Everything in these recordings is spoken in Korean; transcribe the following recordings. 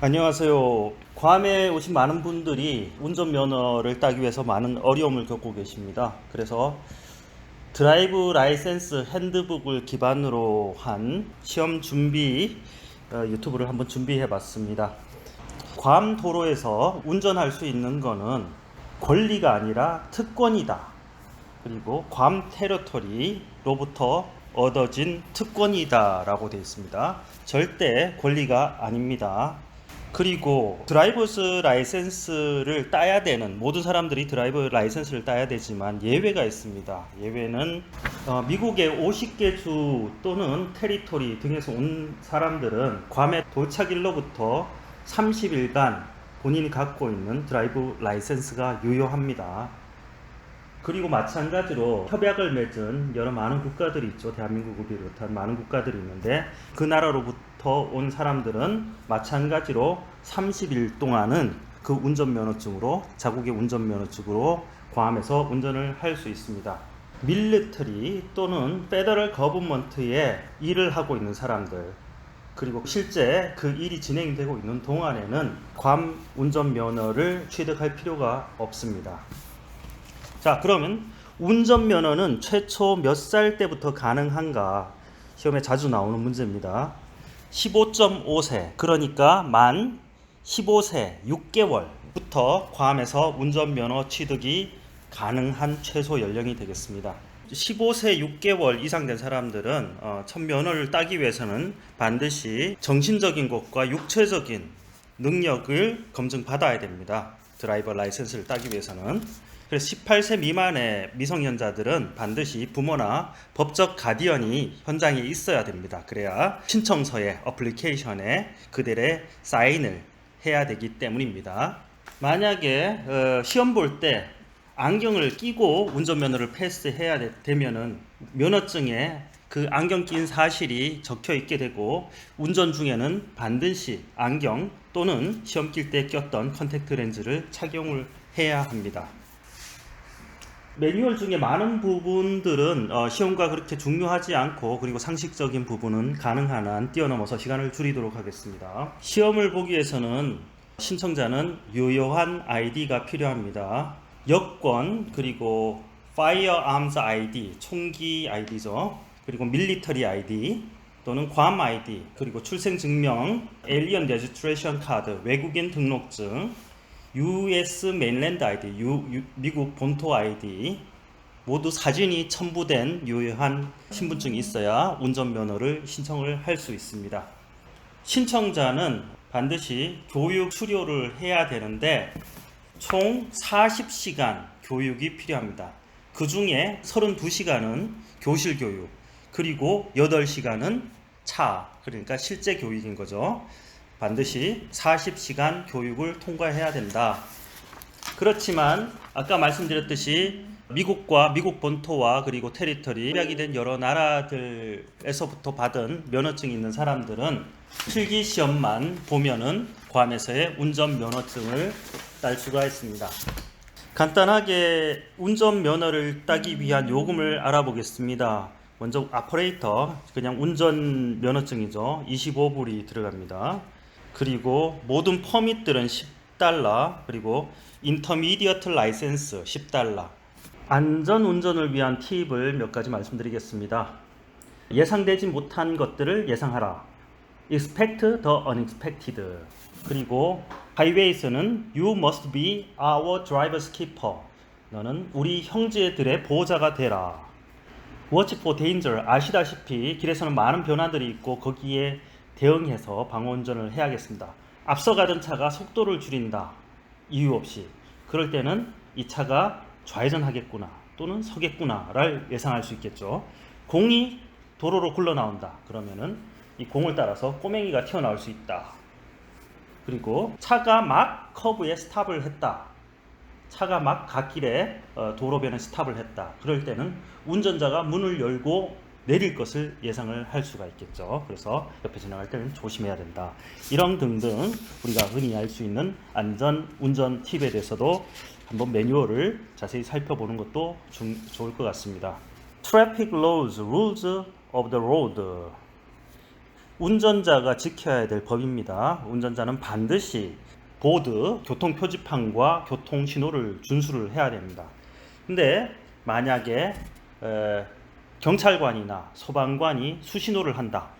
안녕하세요. 괌에 오신 많은 분들이 운전면허를 따기 위해서 많은 어려움을 겪고 계십니다. 그래서 드라이브 라이센스 핸드북을 기반으로 한 시험 준비 유튜브를 한번 준비해 봤습니다. 괌 도로에서 운전할 수 있는 거는 권리가 아니라 특권이다. 그리고 괌 테리토리로부터 얻어진 특권이다 라고 되어 있습니다. 절대 권리가 아닙니다. 그리고 드라이버스 라이센스를 따야 되는 모든 사람들이 드라이버 라이센스를 따야 되지만 예외가 있습니다. 예외는 미국의 50개 주 또는 테리토리 등에서 온 사람들은 괌의 도착일로부터 30일간 본인이 갖고 있는 드라이브 라이센스가 유효합니다. 그리고 마찬가지로 협약을 맺은 여러 많은 국가들이 있죠. 대한민국을 비롯한 많은 국가들이 있는데 그 나라로부터 온 사람들은 마찬가지로 30일 동안은 그 운전면허증으로 자국의 운전면허증으로 괌에서 운전을 할 수 있습니다. 밀리터리 또는 페더럴 거버먼트에 일을 하고 있는 사람들 그리고 실제 그 일이 진행되고 있는 동안에는 괌 운전면허를 취득할 필요가 없습니다. 자, 그러면 운전면허는 최초 몇 살 때부터 가능한가? 시험에 자주 나오는 문제입니다. 15.5세, 그러니까 만 15세 6개월부터 괌에서 운전면허 취득이 가능한 최소 연령이 되겠습니다. 15세 6개월 이상 된 사람들은 첫 면허를 따기 위해서는 반드시 정신적인 것과 육체적인 능력을 검증받아야 됩니다. 드라이버 라이센스를 따기 위해서는. 그래서 18세 미만의 미성년자들은 반드시 부모나 법적 가디언이 현장에 있어야 됩니다. 그래야 신청서에 어플리케이션에 그들의 사인을 해야 되기 때문입니다. 만약에 시험 볼 때 안경을 끼고 운전면허를 패스해야 되면은 면허증에 그 안경 낀 사실이 적혀 있게 되고 운전 중에는 반드시 안경 또는 시험 낄 때 꼈던 컨택트 렌즈를 착용을 해야 합니다. 매뉴얼 중에 많은 부분들은 시험과 그렇게 중요하지 않고 그리고 상식적인 부분은 가능한 한 뛰어넘어서 시간을 줄이도록 하겠습니다. 시험을 보기 위해서는 신청자는 유효한 ID가 필요합니다. 여권 그리고 Firearms ID, 총기 ID죠. 그리고 밀리터리 ID 또는 괌 ID 그리고 출생증명, Alien Registration Card, 외국인 등록증, US 메인랜드 아이디, 미국 본토 아이디 모두 사진이 첨부된 유효한 신분증이 있어야 운전면허를 신청을 할 수 있습니다. 신청자는 반드시 교육 수료를 해야 되는데 총 40시간 교육이 필요합니다. 그 중에 32시간은 교실 교육, 그리고 8시간은 그러니까 실제 교육인 거죠. 반드시 40시간 교육을 통과해야 된다. 그렇지만 아까 말씀드렸듯이 미국과 미국 본토와 그리고 테리토리 협약이 된 여러 나라들에서부터 받은 면허증이 있는 사람들은 필기 시험만 보면은 괌에서의 운전 면허증을 딸 수가 있습니다. 간단하게 운전 면허를 따기 위한 요금을 알아보겠습니다. 먼저 아퍼레이터, 그냥 운전 면허증이죠. 25불이 들어갑니다. 그리고 모든 퍼밋들은 $10, 그리고 인터미디어트 라이센스 $10. 안전 운전을 위한 팁을 몇 가지 말씀드리겠습니다. 예상되지 못한 것들을 예상하라. Expect the unexpected. 그리고 하이웨이에서는 You must be our driver's keeper. 너는 우리 형제들의 보호자가 되라. Watch for danger. 아시다시피 길에서는 많은 변화들이 있고 거기에 대응해서 방어운전을 해야겠습니다. 앞서가던 차가 속도를 줄인다. 이유 없이. 그럴 때는 이 차가 좌회전하겠구나 또는 서겠구나를 예상할 수 있겠죠. 공이 도로로 굴러나온다. 그러면은 이 공을 따라서 꼬맹이가 튀어나올 수 있다. 그리고 차가 막 커브에 스탑을 했다. 차가 막 갓길에 도로변에 스탑을 했다. 그럴 때는 운전자가 문을 열고 내릴 것을 예상을 할 수가 있겠죠. 그래서 옆에 지나갈 때는 조심해야 된다. 이런 등등 우리가 흔히 알 수 있는 안전 운전 팁에 대해서도 한번 매뉴얼을 자세히 살펴보는 것도 좋을 것 같습니다. Traffic laws, rules of the road. 운전자가 지켜야 될 법입니다. 운전자는 반드시 보드, 교통 표지판과 교통 신호를 준수를 해야 됩니다. 근데 만약에 경찰관이나 소방관이 수신호를 한다.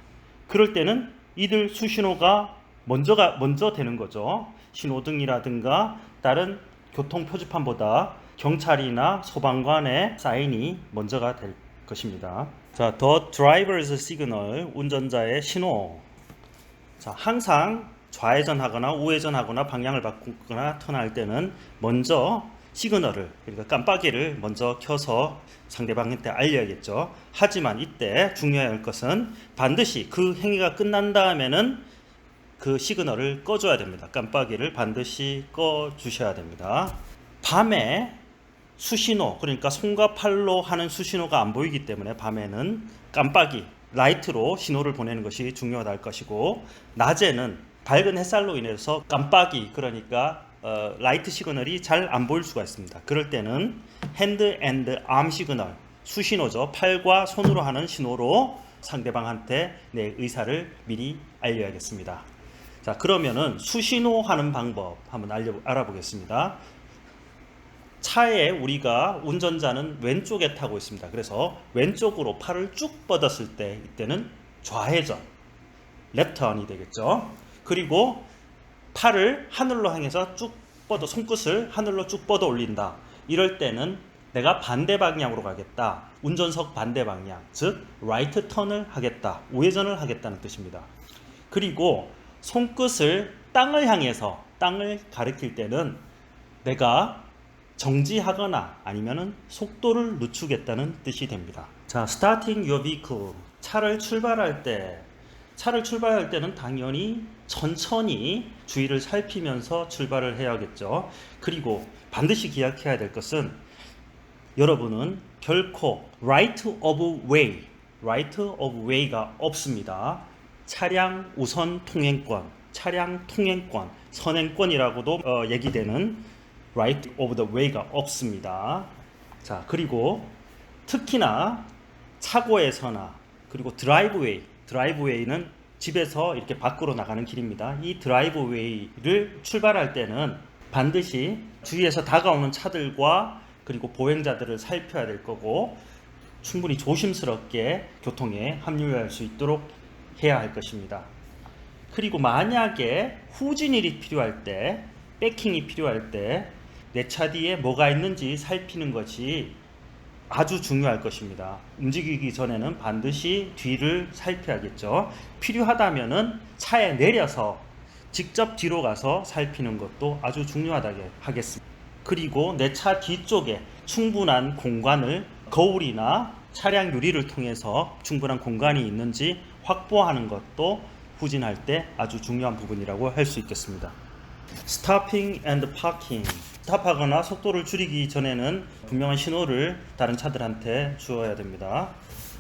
그럴 때는 이들 수신호가 먼저 되는 거죠. 신호등이라든가 다른 교통 표지판보다 경찰이나 소방관의 사인이 먼저가 될 것입니다. 자, The driver's signal, 운전자의 신호. 자, 항상 좌회전하거나 우회전하거나 방향을 바꾸거나 턴할 때는 먼저 시그널을, 그러니까 깜빡이를 먼저 켜서 상대방한테 알려야겠죠. 하지만 이때 중요해야 할 것은 반드시 그 행위가 끝난 다음에는 그 시그널을 꺼줘야 됩니다. 깜빡이를 반드시 꺼주셔야 됩니다. 밤에 수신호, 그러니까 손과 팔로 하는 수신호가 안 보이기 때문에 밤에는 깜빡이, 라이트로 신호를 보내는 것이 중요하다 할 것이고, 낮에는 밝은 햇살로 인해서 깜빡이, 그러니까 라이트 시그널이 잘 안 보일 수가 있습니다. 그럴 때는 핸드 앤드 암 시그널, 수신호죠. 팔과 손으로 하는 신호로 상대방한테 내 의사를 미리 알려야겠습니다. 자, 그러면은 수신호 하는 방법 한번 알아보겠습니다. 차에 우리가 운전자는 왼쪽에 타고 있습니다. 그래서 왼쪽으로 팔을 쭉 뻗었을 때 이때는 좌회전, 랩턴이 되겠죠. 그리고 팔을 하늘로 향해서 쭉 뻗어, 손끝을 하늘로 쭉 뻗어 올린다. 이럴 때는 내가 반대 방향으로 가겠다. 운전석 반대 방향, 즉 라이트 턴을 하겠다. 우회전을 하겠다는 뜻입니다. 그리고 손끝을 땅을 향해서, 땅을 가리킬 때는 내가 정지하거나 아니면은 속도를 늦추겠다는 뜻이 됩니다. 자, starting your vehicle. 차를 출발할 때는 당연히 천천히 주위를 살피면서 출발을 해야겠죠. 그리고 반드시 기억해야 될 것은 여러분은 결코 right of way가 없습니다. 차량 우선 통행권, 차량 통행권, 선행권이라고도 얘기되는 right of the way가 없습니다. 자, 그리고 특히나 차고에서나, 그리고 드라이브웨이는 집에서 이렇게 밖으로 나가는 길입니다. 이 드라이브웨이를 출발할 때는 반드시 주위에서 다가오는 차들과 그리고 보행자들을 살펴야 될 거고, 충분히 조심스럽게 교통에 합류할 수 있도록 해야 할 것입니다. 그리고 만약에 후진일이 필요할 때, 백킹이 필요할 때 내 차 뒤에 뭐가 있는지 살피는 것이 아주 중요할 것입니다. 움직이기 전에는 반드시 뒤를 살펴야겠죠. 필요하다면은 차에 내려서 직접 뒤로 가서 살피는 것도 아주 중요하다고 하겠습니다. 그리고 내 차 뒤쪽에 충분한 공간을, 거울이나 차량 유리를 통해서 충분한 공간이 있는지 확보하는 것도 후진할 때 아주 중요한 부분이라고 할 수 있겠습니다. Stopping and parking. 스탑하거나 속도를 줄이기 전에는 분명한 신호를 다른 차들한테 주어야 됩니다.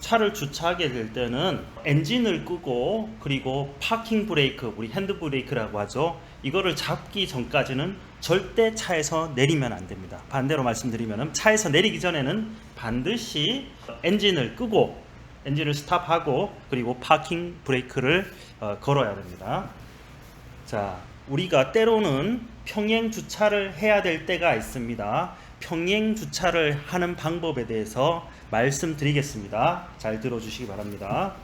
차를 주차하게 될 때는 엔진을 끄고, 그리고 파킹 브레이크, 우리 핸드 브레이크라고 하죠. 이거를 잡기 전까지는 절대 차에서 내리면 안 됩니다. 반대로 말씀드리면 차에서 내리기 전에는 반드시 엔진을 끄고, 엔진을 스탑하고, 그리고 파킹 브레이크를 걸어야 됩니다. 자, 우리가 때로는 평행 주차를 해야 될 때가 있습니다. 평행 주차를 하는 방법에 대해서 말씀드리겠습니다. 잘 들어주시기 바랍니다.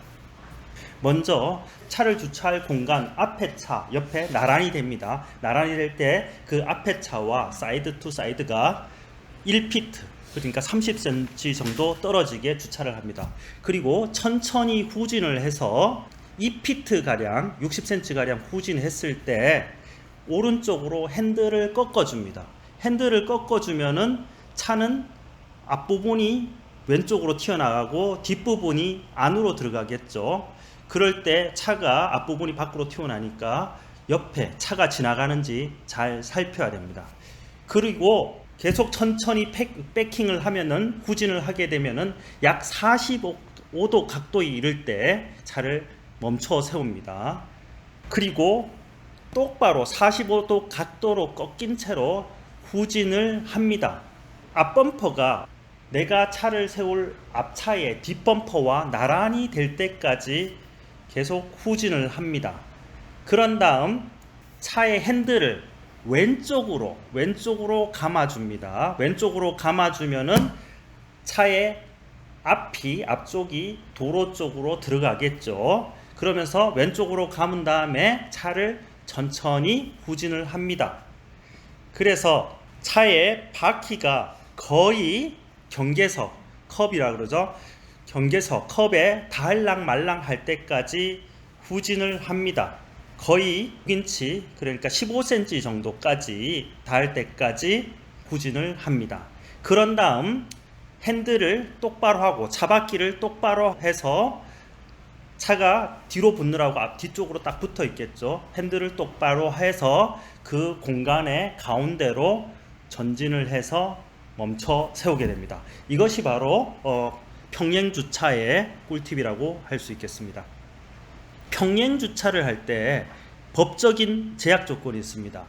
먼저 차를 주차할 공간, 앞에 차, 옆에 나란히 됩니다. 나란히 될 때 그 앞에 차와 사이드 투 사이드가 1피트, 그러니까 30cm 정도 떨어지게 주차를 합니다. 그리고 천천히 후진을 해서 2피트가량, 60cm가량 후진했을 때 오른쪽으로 핸들을 꺾어줍니다. 핸들을 꺾어주면은 차는 앞부분이 왼쪽으로 튀어나가고 뒷부분이 안으로 들어가겠죠. 그럴 때 차가 앞부분이 밖으로 튀어나니까 옆에 차가 지나가는지 잘 살펴야 됩니다. 그리고 계속 천천히 백킹을 하면은, 후진을 하게 되면은 약 45도 각도에 이를 때 차를 멈춰 세웁니다. 그리고 똑바로 45도 각도로 꺾인 채로 후진을 합니다. 앞범퍼가 내가 차를 세울 앞차의 뒷범퍼와 나란히 될 때까지 계속 후진을 합니다. 그런 다음 차의 핸들을 왼쪽으로 감아줍니다. 왼쪽으로 감아주면은 차의 앞쪽이 도로 쪽으로 들어가겠죠. 그러면서 왼쪽으로 감은 다음에 차를 천천히 후진을 합니다. 그래서 차의 바퀴가 거의 경계석, 컵이라 그러죠. 경계석, 컵에 닿을랑 할 때까지 후진을 합니다. 거의 6인치, 그러니까 15cm 정도까지 닿을 때까지 후진을 합니다. 그런 다음 핸들을 똑바로 하고 차바퀴를 똑바로 해서 차가 뒤로 붙느라고 뒤쪽으로 딱 붙어 있겠죠. 핸들을 똑바로 해서 그 공간의 가운데로 전진을 해서 멈춰 세우게 됩니다. 이것이 바로 평행 주차의 꿀팁이라고 할 수 있겠습니다. 평행 주차를 할 때 법적인 제약 조건이 있습니다.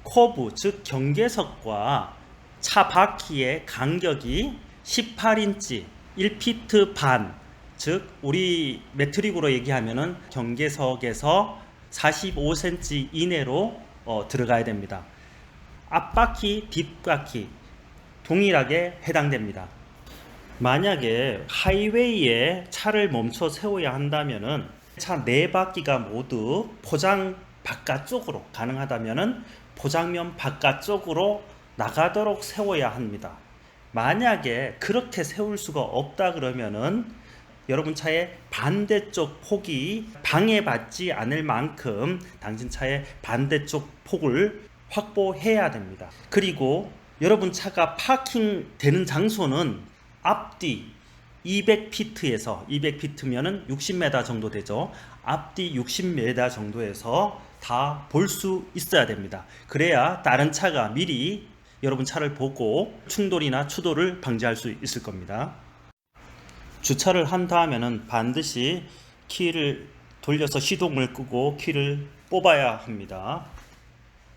커브, 즉 경계석과 차 바퀴의 간격이 18인치, 1피트 반, 즉 우리 메트릭으로 얘기하면은 경계석에서 45cm 이내로 들어가야 됩니다. 앞바퀴, 뒷바퀴 동일하게 해당됩니다. 만약에 하이웨이에 차를 멈춰 세워야 한다면은 차 네 바퀴가 모두 포장 바깥쪽으로, 가능하다면은 포장면 바깥쪽으로 나가도록 세워야 합니다. 만약에 그렇게 세울 수가 없다 그러면은 여러분 차의 반대쪽 폭이 방해받지 않을 만큼 당신 차의 반대쪽 폭을 확보해야 됩니다. 그리고 여러분 차가 파킹 되는 장소는 앞뒤 200피트에서 200피트면은 60m 정도 되죠. 앞뒤 60m 정도에서 다 볼 수 있어야 됩니다. 그래야 다른 차가 미리 여러분 차를 보고 충돌이나 추돌을 방지할 수 있을 겁니다. 주차를 한 다음에는 반드시 키를 돌려서 시동을 끄고 키를 뽑아야 합니다.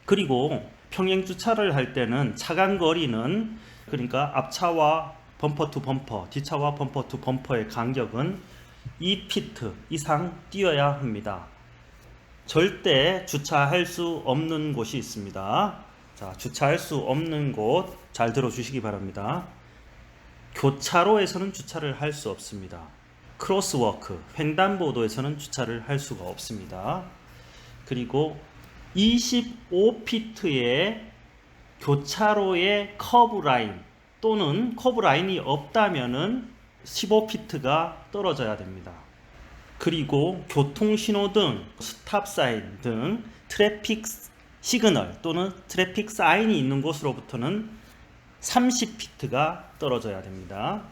그리고 평행 주차를 할 때는 차간 거리는, 그러니까 앞차와 범퍼 투 범퍼, 뒷차와 범퍼 투 범퍼의 간격은 2피트 이상 뛰어야 합니다. 절대 주차할 수 없는 곳이 있습니다. 자, 주차할 수 없는 곳 잘 들어주시기 바랍니다. 교차로에서는 주차를 할 수 없습니다. 크로스워크, 횡단보도에서는 주차를 할 수가 없습니다. 그리고 25피트의 교차로의 커브 라인 또는 커브 라인이 없다면은 15피트가 떨어져야 됩니다. 그리고 교통신호등, 스탑사인 등 트래픽 시그널 또는 트래픽 사인이 있는 곳으로부터는 30피트가 떨어져야 됩니다.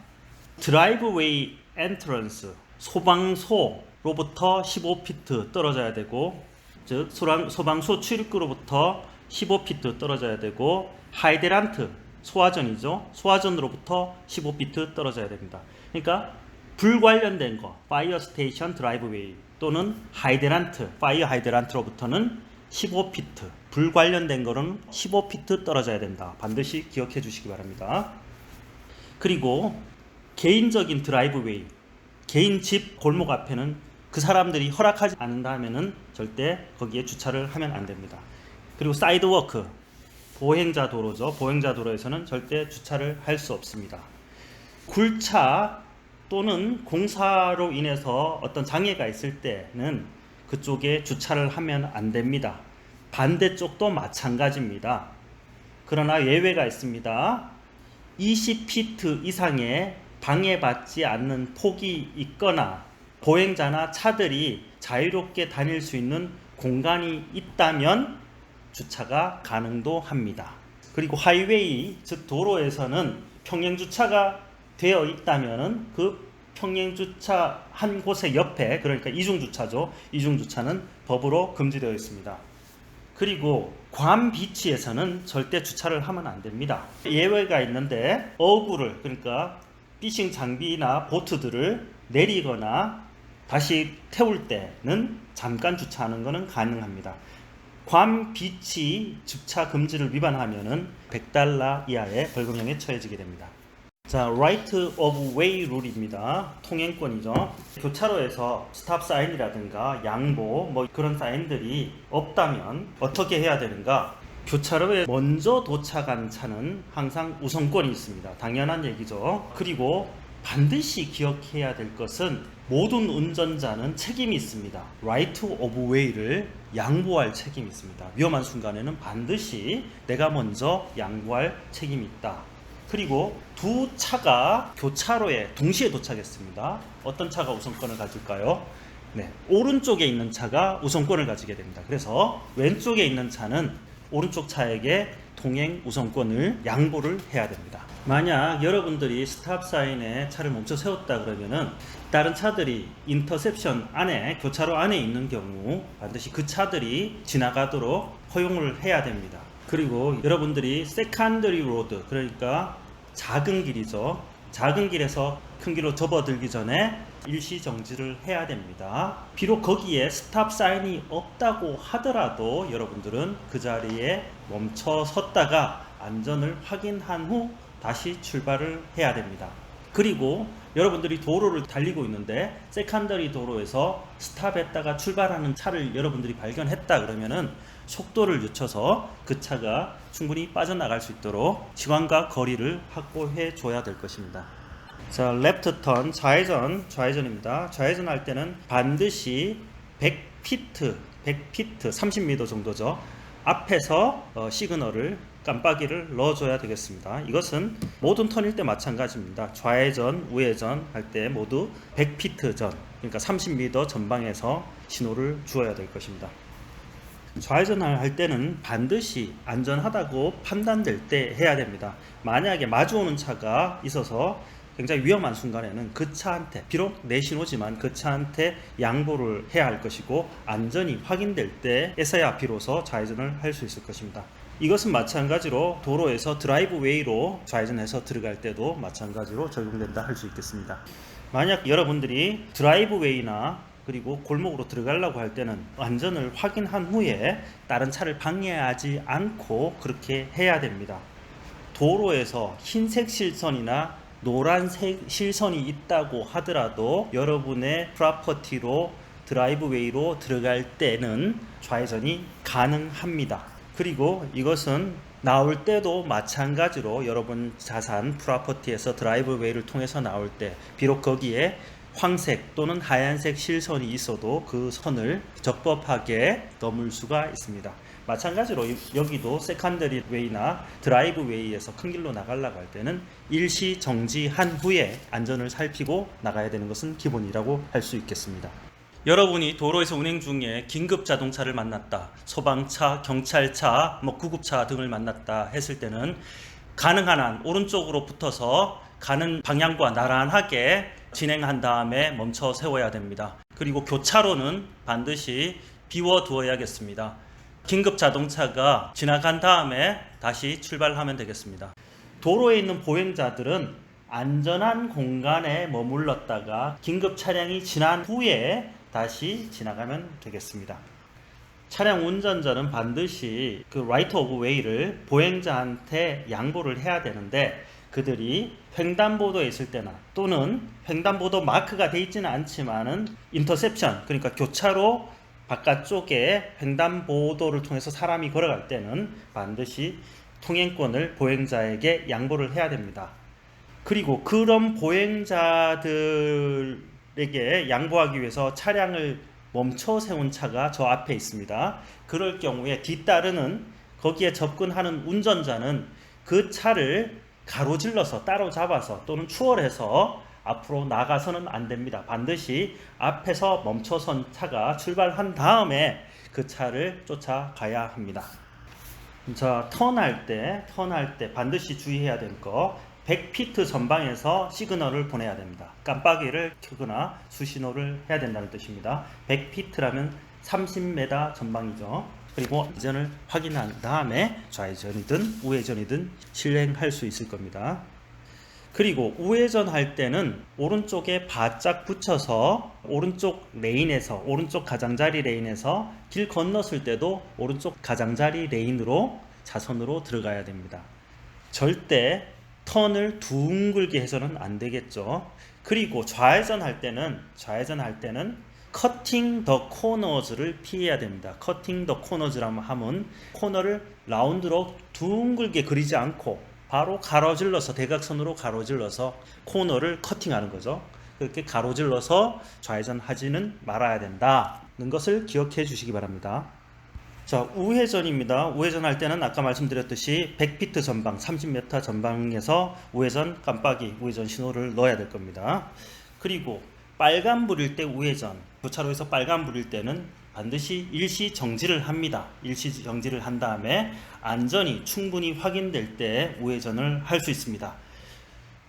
드라이브웨이 엔트런스, 소방소로부터 15피트 떨어져야 되고, 즉 소방소 출입구로부터 15피트 떨어져야 되고, 하이드란트, 소화전이죠. 소화전으로부터 15피트 떨어져야 됩니다. 그러니까 불 관련된 거, 파이어 스테이션 드라이브웨이 또는 하이드란트, 파이어 하이드란트로부터는 15피트, 불 관련된 거는 15피트 떨어져야 된다. 반드시 기억해 주시기 바랍니다. 그리고 개인적인 드라이브웨이, 개인 집 골목 앞에는 그 사람들이 허락하지 않는다면은 절대 거기에 주차를 하면 안 됩니다. 그리고 사이드워크, 보행자 도로죠. 보행자 도로에서는 절대 주차를 할 수 없습니다. 굴차 또는 공사로 인해서 어떤 장애가 있을 때는 그쪽에 주차를 하면 안 됩니다. 반대쪽도 마찬가지입니다. 그러나 예외가 있습니다. 20피트 이상의 방해받지 않는 폭이 있거나 보행자나 차들이 자유롭게 다닐 수 있는 공간이 있다면 주차가 가능도 합니다. 그리고 하이웨이, 즉 도로에서는 평행 주차가 되어 있다면은 그 평행 주차 한 곳의 옆에, 그러니까 이중 주차죠. 이중 주차는 법으로 금지되어 있습니다. 그리고 괌 비치에서는 절대 주차를 하면 안 됩니다. 예외가 있는데 어구를, 그러니까 피싱 장비나 보트들을 내리거나 다시 태울 때는 잠깐 주차하는 것은 가능합니다. 괌 비치 주차 금지를 위반하면은 $100 이하의 벌금형에 처해지게 됩니다. 자, right of way 룰입니다. 통행권이죠. 교차로에서 스탑 사인이라든가 양보 뭐 그런 사인들이 없다면 어떻게 해야 되는가? 교차로에 먼저 도착한 차는 항상 우선권이 있습니다. 당연한 얘기죠. 그리고 반드시 기억해야 될 것은 모든 운전자는 책임이 있습니다. right of way를 양보할 책임이 있습니다. 위험한 순간에는 반드시 내가 먼저 양보할 책임이 있다. 그리고 두 차가 교차로에 동시에 도착했습니다. 어떤 차가 우선권을 가질까요? 네, 오른쪽에 있는 차가 우선권을 가지게 됩니다. 그래서 왼쪽에 있는 차는 오른쪽 차에게 통행 우선권을 양보를 해야 됩니다. 만약 여러분들이 스탑 사인에 차를 멈춰 세웠다 그러면은 다른 차들이 인터셉션 안에 교차로 안에 있는 경우 반드시 그 차들이 지나가도록 허용을 해야 됩니다. 그리고 여러분들이 세컨더리 로드, 그러니까 작은 길이죠. 작은 길에서 큰 길로 접어들기 전에 일시 정지를 해야 됩니다. 비록 거기에 스탑 사인이 없다고 하더라도 여러분들은 그 자리에 멈춰 섰다가 안전을 확인한 후 다시 출발을 해야 됩니다. 그리고 여러분들이 도로를 달리고 있는데 세컨더리 도로에서 스탑했다가 출발하는 차를 여러분들이 발견했다 그러면은 속도를 늦춰서 그 차가 충분히 빠져나갈 수 있도록 시간과 거리를 확보해 줘야 될 것입니다. 자, 레프트 턴, 좌회전입니다. 좌회전할 때는 반드시 100피트 30m 정도죠. 앞에서 시그널을 깜빡이를 넣어줘야 되겠습니다. 이것은 모든 턴일 때 마찬가지입니다. 좌회전, 우회전 할 때 모두 100피트 전, 그러니까 30m 전방에서 신호를 주어야 될 것입니다. 좌회전을 할 때는 반드시 안전하다고 판단될 때 해야 됩니다. 만약에 마주오는 차가 있어서 굉장히 위험한 순간에는 그 차한테, 비록 내 신호지만 그 차한테 양보를 해야 할 것이고 안전이 확인될 때에서야 비로소 좌회전을 할 수 있을 것입니다. 이것은 마찬가지로 도로에서 드라이브웨이로 좌회전해서 들어갈 때도 마찬가지로 적용된다 할 수 있겠습니다. 만약 여러분들이 드라이브웨이나 그리고 골목으로 들어가려고 할 때는 안전을 확인한 후에 다른 차를 방해하지 않고 그렇게 해야 됩니다. 도로에서 흰색 실선이나 노란색 실선이 있다고 하더라도 여러분의 프로퍼티로 드라이브웨이로 들어갈 때는 좌회전이 가능합니다. 그리고 이것은 나올 때도 마찬가지로 여러분 자산 프로퍼티에서 드라이브웨이를 통해서 나올 때 비록 거기에 황색 또는 하얀색 실선이 있어도 그 선을 적법하게 넘을 수가 있습니다. 마찬가지로 여기도 세컨더리 웨이나 드라이브 웨이에서 큰 길로 나가려고 할 때는 일시 정지한 후에 안전을 살피고 나가야 되는 것은 기본이라고 할 수 있겠습니다. 여러분이 도로에서 운행 중에 긴급 자동차를 만났다, 소방차, 경찰차, 구급차 등을 만났다 했을 때는 가능한 한 오른쪽으로 붙어서 가는 방향과 나란하게 진행한 다음에 멈춰 세워야 됩니다. 그리고 교차로는 반드시 비워두어야겠습니다. 긴급 자동차가 지나간 다음에 다시 출발하면 되겠습니다. 도로에 있는 보행자들은 안전한 공간에 머물렀다가 긴급 차량이 지난 후에 다시 지나가면 되겠습니다. 차량 운전자는 반드시 그 right of way를 보행자한테 양보를 해야 되는데 그들이 횡단보도에 있을 때나 또는 횡단보도 마크가 되어 있지는 않지만은 인터셉션, 그러니까 교차로 바깥쪽에 횡단보도를 통해서 사람이 걸어갈 때는 반드시 통행권을 보행자에게 양보를 해야 됩니다. 그리고 그런 보행자들에게 양보하기 위해서 차량을 멈춰 세운 차가 저 앞에 있습니다. 그럴 경우에 뒤따르는 거기에 접근하는 운전자는 그 차를 가로질러서 따로잡아서 또는 추월해서 앞으로 나가서는 안 됩니다. 반드시 앞에서 멈춰선 차가 출발한 다음에 그 차를 쫓아가야 합니다. 자, 턴할 때 반드시 주의해야 될 거 100피트 전방에서 시그널을 보내야 됩니다. 깜빡이를 켜거나 수신호를 해야 된다는 뜻입니다. 100피트라면 30m 전방이죠. 그리고 이전을 확인한 다음에 좌회전이든 우회전이든 실행할 수 있을 겁니다. 그리고 우회전 할 때는 오른쪽에 바짝 붙여서 오른쪽 레인에서, 오른쪽 가장자리 레인에서 길 건넜을 때도 오른쪽 가장자리 레인으로 자선으로 들어가야 됩니다. 절대 턴을 둥글게 해서는 안 되겠죠. 그리고 좌회전 할 때는 커팅 더 코너즈를 피해야 됩니다. 커팅 더 코너즈라면 하면 코너를 라운드로 둥글게 그리지 않고 바로 가로질러서 대각선으로 가로질러서 코너를 커팅하는 거죠. 그렇게 가로질러서 좌회전하지는 말아야 된다는 것을 기억해 주시기 바랍니다. 자, 우회전입니다. 우회전 할 때는 아까 말씀드렸듯이 100피트 전방, 30m 전방에서 우회전 깜빡이, 우회전 신호를 넣어야 될 겁니다. 그리고 빨간불일 때 우회전, 교차로에서 빨간불일 때는 반드시 일시 정지를 합니다. 일시 정지를 한 다음에 안전이 충분히 확인될 때 우회전을 할 수 있습니다.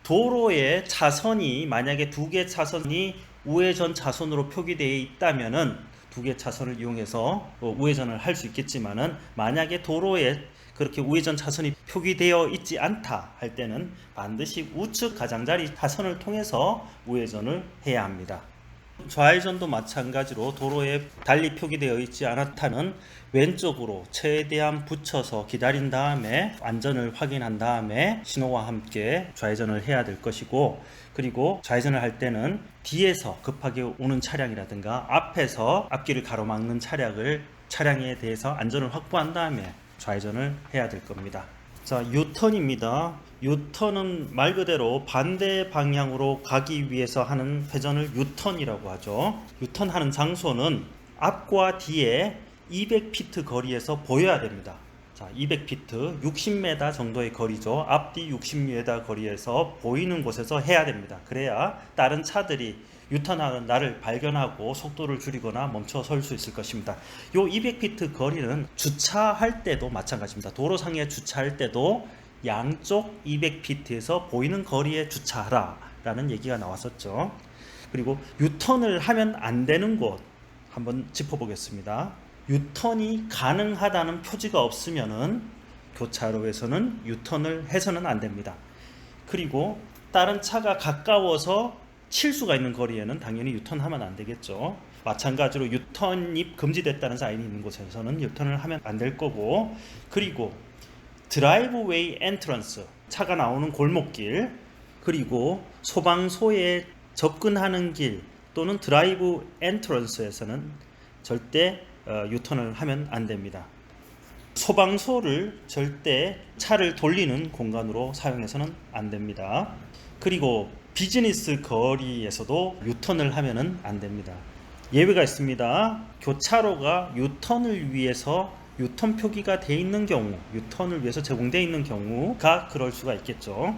도로의 차선이 만약에 2개 차선이 우회전 차선으로 표기되어 있다면은 2개 차선을 이용해서 우회전을 할 수 있겠지만은 만약에 도로에 그렇게 우회전 차선이 표기되어 있지 않다 할 때는 반드시 우측 가장자리 차선을 통해서 우회전을 해야 합니다. 좌회전도 마찬가지로 도로에 달리 표기되어 있지 않다는 왼쪽으로 최대한 붙여서 기다린 다음에 안전을 확인한 다음에 신호와 함께 좌회전을 해야 될 것이고, 그리고 좌회전을 할 때는 뒤에서 급하게 오는 차량이라든가 앞에서 앞길을 가로막는 차량에 대해서 안전을 확보한 다음에 좌회전을 해야 될 겁니다. 자, 유턴입니다. 유턴은 말 그대로 반대 방향으로 가기 위해서 하는 회전을 유턴이라고 하죠. 유턴하는 장소는 앞과 뒤에 200피트 거리에서 보여야 됩니다. 자, 200피트, 60m 정도의 거리죠. 앞뒤 60m 거리에서 보이는 곳에서 해야 됩니다. 그래야 다른 차들이 유턴하는 나를 발견하고 속도를 줄이거나 멈춰 설 수 있을 것입니다. 이 200피트 거리는 주차할 때도 마찬가지입니다. 도로상에 주차할 때도 양쪽 200피트에서 보이는 거리에 주차하라 라는 얘기가 나왔었죠. 그리고 유턴을 하면 안 되는 곳 한번 짚어보겠습니다. 유턴이 가능하다는 표지가 없으면은 교차로에서는 유턴을 해서는 안 됩니다. 그리고 다른 차가 가까워서 칠 수가 있는 거리에는 당연히 유턴하면 안 되겠죠. 마찬가지로 유턴이 금지됐다는 사인이 있는 곳에서는 유턴을 하면 안 될 거고, 그리고 드라이브웨이 엔트런스, 차가 나오는 골목길, 그리고 소방소에 접근하는 길 또는 드라이브 엔트런스에서는 절대 유턴을 하면 안 됩니다. 소방소를 절대 차를 돌리는 공간으로 사용해서는 안 됩니다. 그리고 비즈니스 거리에서도 유턴을 하면은 안 됩니다. 예외가 있습니다. 교차로가 유턴을 위해서 유턴 표기가 되어 있는 경우, 유턴을 위해서 제공되어 있는 경우가 그럴 수가 있겠죠.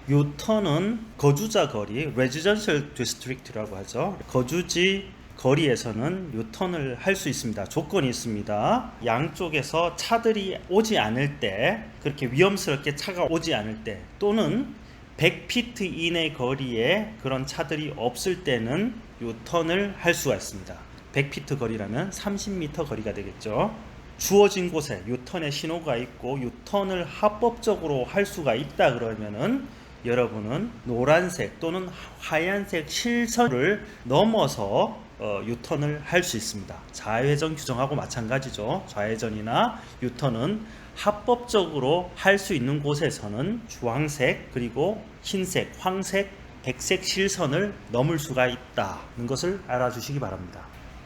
유턴은 거주자 거리, 레지던셜 디스트릭트라고 하죠. 거주지 거리에서는 유턴을 할 수 있습니다. 조건이 있습니다. 양쪽에서 차들이 오지 않을 때, 그렇게 위험스럽게 차가 오지 않을 때, 또는 100피트 이내 거리에 그런 차들이 없을 때는 유턴을 할 수가 있습니다. 100피트 거리라면 30m 거리가 되겠죠. 주어진 곳에 유턴의 신호가 있고 유턴을 합법적으로 할 수가 있다 그러면은 여러분은 노란색 또는 하얀색 실선을 넘어서 유턴을 할 수 있습니다. 좌회전 규정하고 마찬가지죠. 좌회전이나 유턴은 합법적으로 할 수 있는 곳에서는 주황색, 그리고 흰색, 황색, 백색 실선을 넘을 수가 있다는 것을 알아주시기 바랍니다.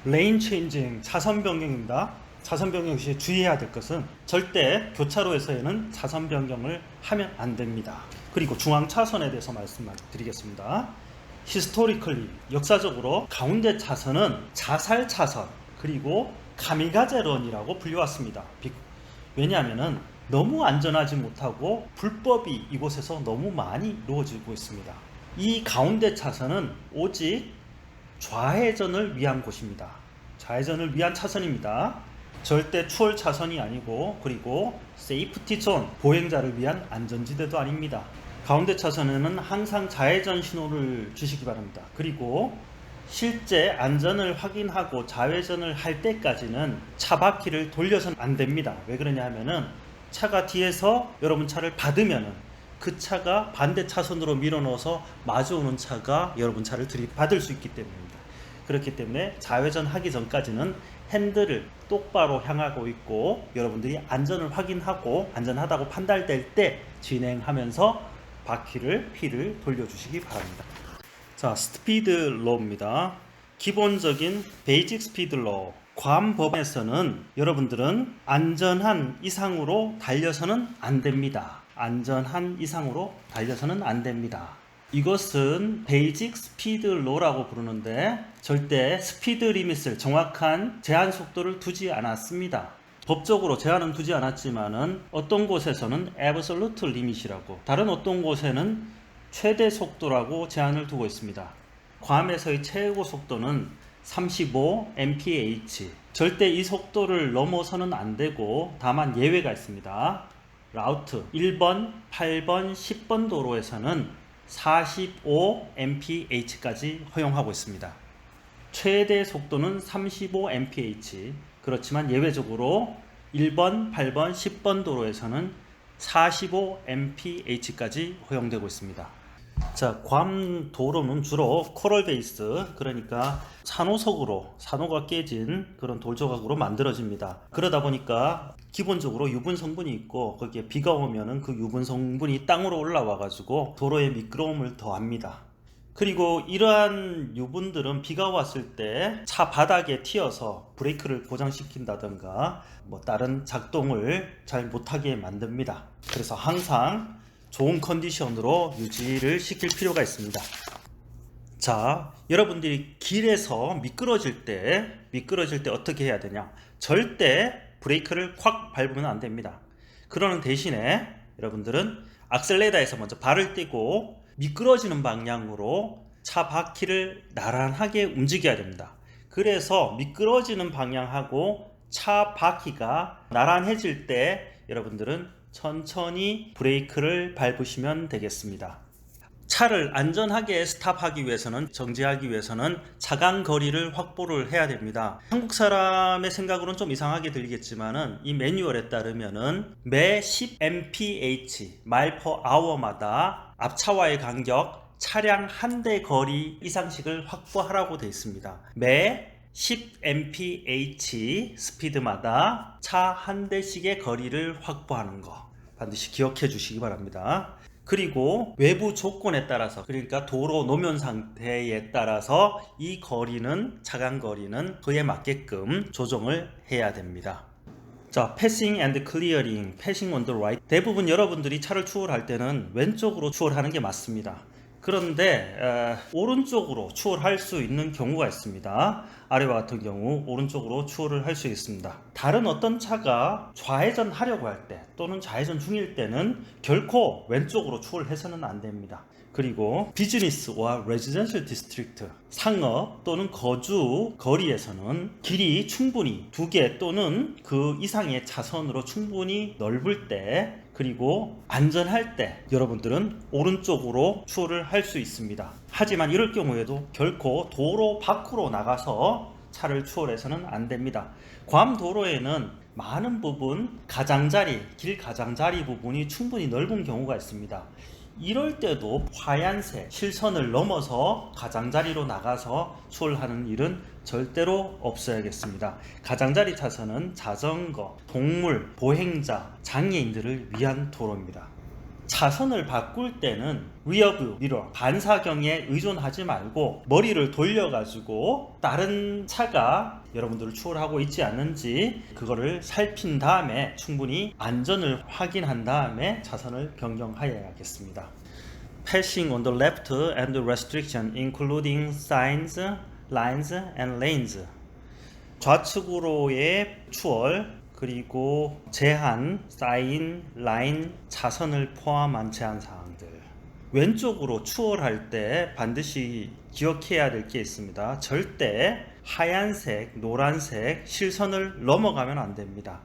레인 체인징, 차선 변경입니다. 차선 변경 시 주의해야 될 것은 절대 교차로에서는 차선 변경을 하면 안 됩니다. 그리고 중앙 차선에 대해서 말씀드리겠습니다. 히스토리컬리, 역사적으로 가운데 차선은 자살 차선, 그리고 카미가제런이라고 불려왔습니다. 왜냐하면 너무 안전하지 못하고 불법이 이곳에서 너무 많이 이루어지고 있습니다. 이 가운데 차선은 오직 좌회전을 위한 곳입니다. 좌회전을 위한 차선입니다. 절대 추월 차선이 아니고, 그리고 세이프티 존, 보행자를 위한 안전지대도 아닙니다. 가운데 차선에는 항상 좌회전 신호를 주시기 바랍니다. 그리고 실제 안전을 확인하고 좌회전을 할 때까지는 차 바퀴를 돌려서는 안 됩니다. 왜 그러냐 하면은 차가 뒤에서 여러분 차를 받으면은 그 차가 반대 차선으로 밀어 넣어서 마주오는 차가 여러분 차를 들이받을 수 있기 때문입니다. 그렇기 때문에 좌회전 하기 전까지는 핸들을 똑바로 향하고 있고 여러분들이 안전을 확인하고 안전하다고 판단될 때 진행하면서 바퀴를 휠을 돌려주시기 바랍니다. 자, 스피드 로우입니다. 기본적인 베이직 스피드 로우. 괌 법에서는 여러분들은 안전한 이상으로 달려서는 안 됩니다. 안전한 이상으로 달려서는 안 됩니다. 이것은 베이직 스피드 로라고 부르는데 절대 스피드 리밋을 정확한 제한 속도를 두지 않았습니다. 법적으로 제한은 두지 않았지만은 어떤 곳에서는 absolute limit이라고, 다른 어떤 곳에는 최대 속도라고 제한을 두고 있습니다. 괌에서의 최고 속도는 35 mph. 절대 이 속도를 넘어서는 안 되고 다만 예외가 있습니다. 라우트 1번, 8번, 10번 도로에서는 45 mph까지 허용하고 있습니다. 최대 속도는 35 mph. 그렇지만 예외적으로 1번, 8번, 10번 도로에서는 45 mph까지 허용되고 있습니다. 자, 괌 도로는 주로 코럴 베이스, 그러니까 산호석으로, 산호가 깨진 그런 돌조각으로 만들어집니다. 그러다 보니까 기본적으로 유분 성분이 있고 거기에 비가 오면은 그 유분 성분이 땅으로 올라와 가지고 도로에 미끄러움을 더합니다. 그리고 이러한 유분들은 비가 왔을 때 차 바닥에 튀어서 브레이크를 고장시킨다든가 뭐 다른 작동을 잘 못하게 만듭니다. 그래서 항상 좋은 컨디션으로 유지를 시킬 필요가 있습니다. 자, 여러분들이 길에서 미끄러질 때 어떻게 해야 되냐? 절대 브레이크를 콱 밟으면 안 됩니다. 그러는 대신에 여러분들은 악셀레이터에서 먼저 발을 떼고 미끄러지는 방향으로 차 바퀴를 나란하게 움직여야 됩니다. 그래서 미끄러지는 방향하고 차 바퀴가 나란해질 때 여러분들은 천천히 브레이크를 밟으시면 되겠습니다. 차를 안전하게 스탑하기 위해서는, 정지하기 위해서는 차간 거리를 확보를 해야 됩니다. 한국 사람의 생각으로는 좀 이상하게 들리겠지만은 이 매뉴얼에 따르면은 매 10 mph 마일퍼아워마다 앞차와의 간격 차량 한 대 거리 이상씩을 확보하라고 되어 있습니다. 매 10 mph 스피드마다 차 한 대씩의 거리를 확보하는 거 반드시 기억해 주시기 바랍니다. 그리고 외부 조건에 따라서, 그러니까 도로 노면 상태에 따라서 이 거리는, 차간 거리는 그에 맞게끔 조정을 해야 됩니다. 자, passing and clearing, passing on the right. 대부분 여러분들이 차를 추월할 때는 왼쪽으로 추월하는 게 맞습니다. 그런데 오른쪽으로 추월할 수 있는 경우가 있습니다. 아래와 같은 경우 오른쪽으로 추월을 할 수 있습니다. 다른 어떤 차가 좌회전 하려고 할 때 또는 좌회전 중일 때는 결코 왼쪽으로 추월해서는 안 됩니다. 그리고 비즈니스와 레지던셜 디스트릭트, 상업 또는 거주 거리에서는 길이 충분히 2개 또는 그 이상의 차선으로 충분히 넓을 때, 그리고 안전할 때 여러분들은 오른쪽으로 추월을 할 수 있습니다. 하지만 이럴 경우에도 결코 도로 밖으로 나가서 차를 추월해서는 안 됩니다. 괌 도로에는 많은 부분 가장자리, 길 가장자리 부분이 충분히 넓은 경우가 있습니다. 이럴 때도 하얀색 실선을 넘어서 가장자리로 나가서 추월하는 일은 절대로 없어야겠습니다. 가장자리 차선은 자전거, 동물, 보행자, 장애인들을 위한 도로입니다. 차선을 바꿀 때는 리어뷰 미러, 반사경에 의존하지 말고 머리를 돌려가지고 다른 차가 여러분들을 추월하고 있지 않는지 그거를 살핀 다음에 충분히 안전을 확인한 다음에 차선을 변경하여야겠습니다. Passing on the left and restriction including signs, lines and lanes. 좌측으로의 추월, 그리고 제한, 사인, 라인, 차선을 포함한 제한 사항들. 왼쪽으로 추월할 때 반드시 기억해야 될 게 있습니다. 절대 하얀색, 노란색 실선을 넘어가면 안 됩니다.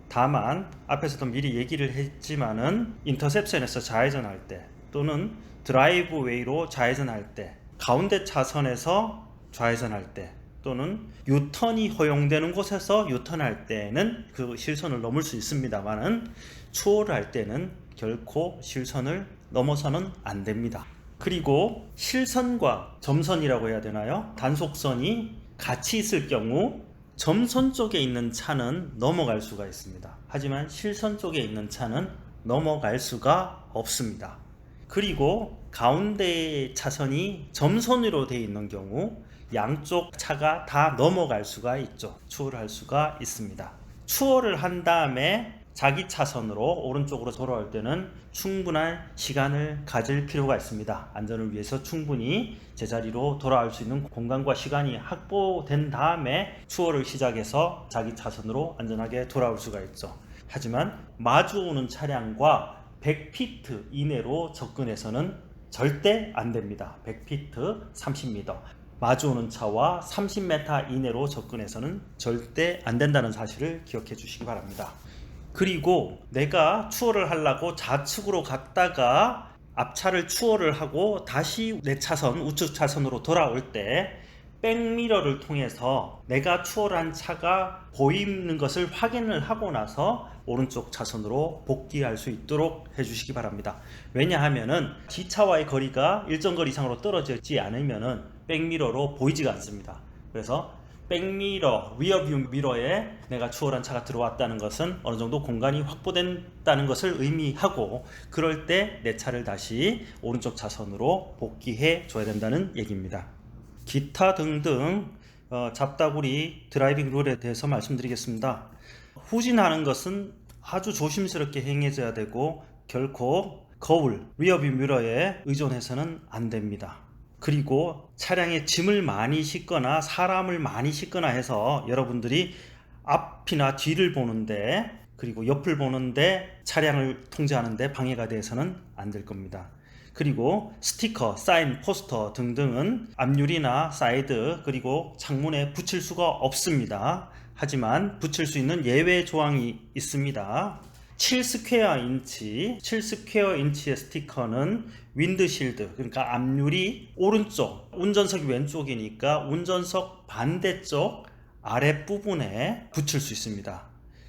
다만 앞에서도 미리 얘기를 했지만은 인터셉션에서 좌회전할 때 또는 드라이브웨이로 좌회전할 때, 가운데 차선에서 좌회전할 때 또는 유턴이 허용되는 곳에서 유턴할 때는 그 실선을 넘을 수 있습니다만은 추월할 때는 결코 실선을 넘어서는 안 됩니다. 그리고 실선과 점선이라고 해야 되나요? 단속선이 같이 있을 경우 점선 쪽에 있는 차는 넘어갈 수가 있습니다. 하지만 실선 쪽에 있는 차는 넘어갈 수가 없습니다. 그리고 가운데 차선이 점선으로 되어 있는 경우 양쪽 차가 다 넘어갈 수가 있죠. 추월을 할 수가 있습니다. 추월을 한 다음에 자기 차선으로 오른쪽으로 돌아올 때는 충분한 시간을 가질 필요가 있습니다. 안전을 위해서 충분히 제자리로 돌아올 수 있는 공간과 시간이 확보된 다음에 추월을 시작해서 자기 차선으로 안전하게 돌아올 수가 있죠. 하지만 마주오는 차량과 100피트 이내로 접근해서는 절대 안 됩니다. 100피트 30m. 마주오는 차와 30m 이내로 접근해서는 절대 안 된다는 사실을 기억해 주시기 바랍니다. 그리고 내가 추월을 하려고 좌측으로 갔다가 앞차를 추월을 하고 다시 내 차선, 우측 차선으로 돌아올 때 백미러를 통해서 내가 추월한 차가 보이는 것을 확인을 하고 나서 오른쪽 차선으로 복귀할 수 있도록 해주시기 바랍니다. 왜냐하면은 뒤차와의 거리가 일정 거리 이상으로 떨어져 있지 않으면은 백미러로 보이지가 않습니다. 그래서 백미러, 리어뷰 미러에 내가 추월한 차가 들어왔다는 것은 어느 정도 공간이 확보된다는 것을 의미하고, 그럴 때 내 차를 다시 오른쪽 차선으로 복귀해 줘야 된다는 얘기입니다. 기타 등등 잡다구리 드라이빙 룰에 대해서 말씀드리겠습니다. 후진하는 것은 아주 조심스럽게 행해져야 되고 결코 거울, 리어뷰 미러에 의존해서는 안 됩니다. 그리고 차량에 짐을 많이 싣거나 사람을 많이 싣거나 해서 여러분들이 앞이나 뒤를 보는데, 그리고 옆을 보는데 차량을 통제하는데 방해가 돼서는 안 될 겁니다. 그리고 스티커, 사인, 포스터 등등은 앞유리나 사이드 그리고 창문에 붙일 수가 없습니다. 하지만 붙일 수 있는 예외 조항이 있습니다. 7스퀘어 인치의 스티커는 윈드실드, 그러니까 앞유리 오른쪽, 운전석이 왼쪽이니까 운전석 반대쪽 아랫부분에 붙일 수 있습니다.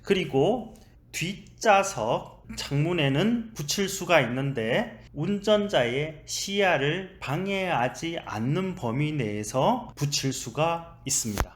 그리고 뒷좌석 창문에는 붙일 수가 있는데 운전자의 시야를 방해하지 않는 범위 내에서 붙일 수가 있습니다.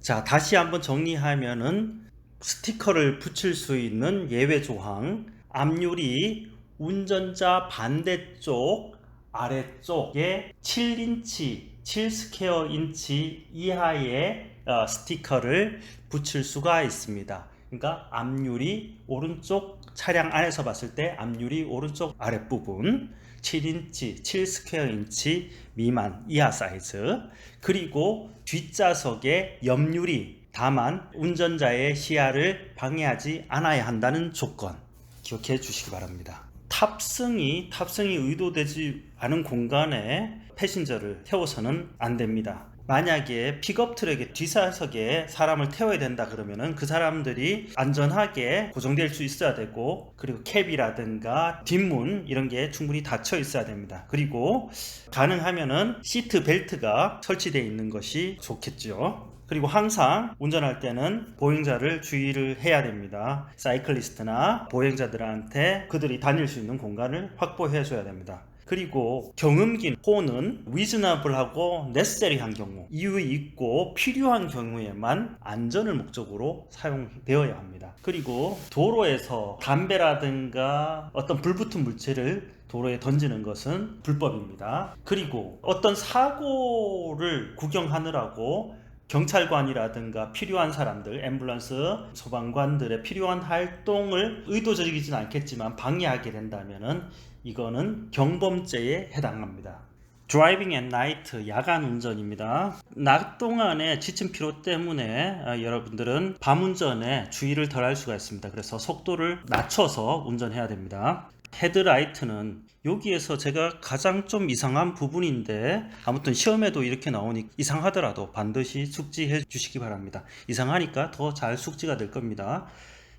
자, 다시 한번 정리하면은 스티커를 붙일 수 있는 예외 조항, 앞유리 운전자 반대쪽 아래쪽에 7스퀘어 인치 이하의 스티커를 붙일 수가 있습니다. 그러니까 앞유리 오른쪽 차량 안에서 봤을 때 앞유리 오른쪽 아랫부분 7스퀘어 인치 미만 이하 사이즈, 그리고 뒷좌석의 옆유리, 다만 운전자의 시야를 방해하지 않아야 한다는 조건 기억해 주시기 바랍니다. 탑승이 의도되지 않은 공간에 패신저를 태워서는 안 됩니다. 만약에 픽업 트럭의 뒷좌석에 사람을 태워야 된다 그러면은 그 사람들이 안전하게 고정될 수 있어야 되고, 그리고 캡이라든가 뒷문 이런 게 충분히 닫혀 있어야 됩니다. 그리고 가능하면은 시트 벨트가 설치되어 있는 것이 좋겠죠. 그리고 항상 운전할 때는 보행자를 주의를 해야 됩니다. 사이클리스트나 보행자들한테 그들이 다닐 수 있는 공간을 확보해 줘야 됩니다. 그리고 경음긴 폰은 리즈너블하고 네세서리한 경우, 이유 있고 필요한 경우에만 안전을 목적으로 사용되어야 합니다. 그리고 도로에서 담배라든가 어떤 불붙은 물체를 도로에 던지는 것은 불법입니다. 그리고 어떤 사고를 구경하느라고 경찰관이라든가 필요한 사람들, 앰뷸런스, 소방관들의 필요한 활동을 의도적이진 않겠지만 방해하게 된다면은 이거는 경범죄에 해당합니다. 드라이빙 앳 나이트, 야간 운전입니다. 낮 동안에 지친 피로 때문에 여러분들은 밤 운전에 주의를 덜 할 수가 있습니다. 그래서 속도를 낮춰서 운전해야 됩니다. 헤드라이트는 여기에서 제가 가장 좀 이상한 부분인데, 아무튼 시험에도 이렇게 나오니 이상하더라도 반드시 숙지해 주시기 바랍니다. 이상하니까 더 잘 숙지가 될 겁니다.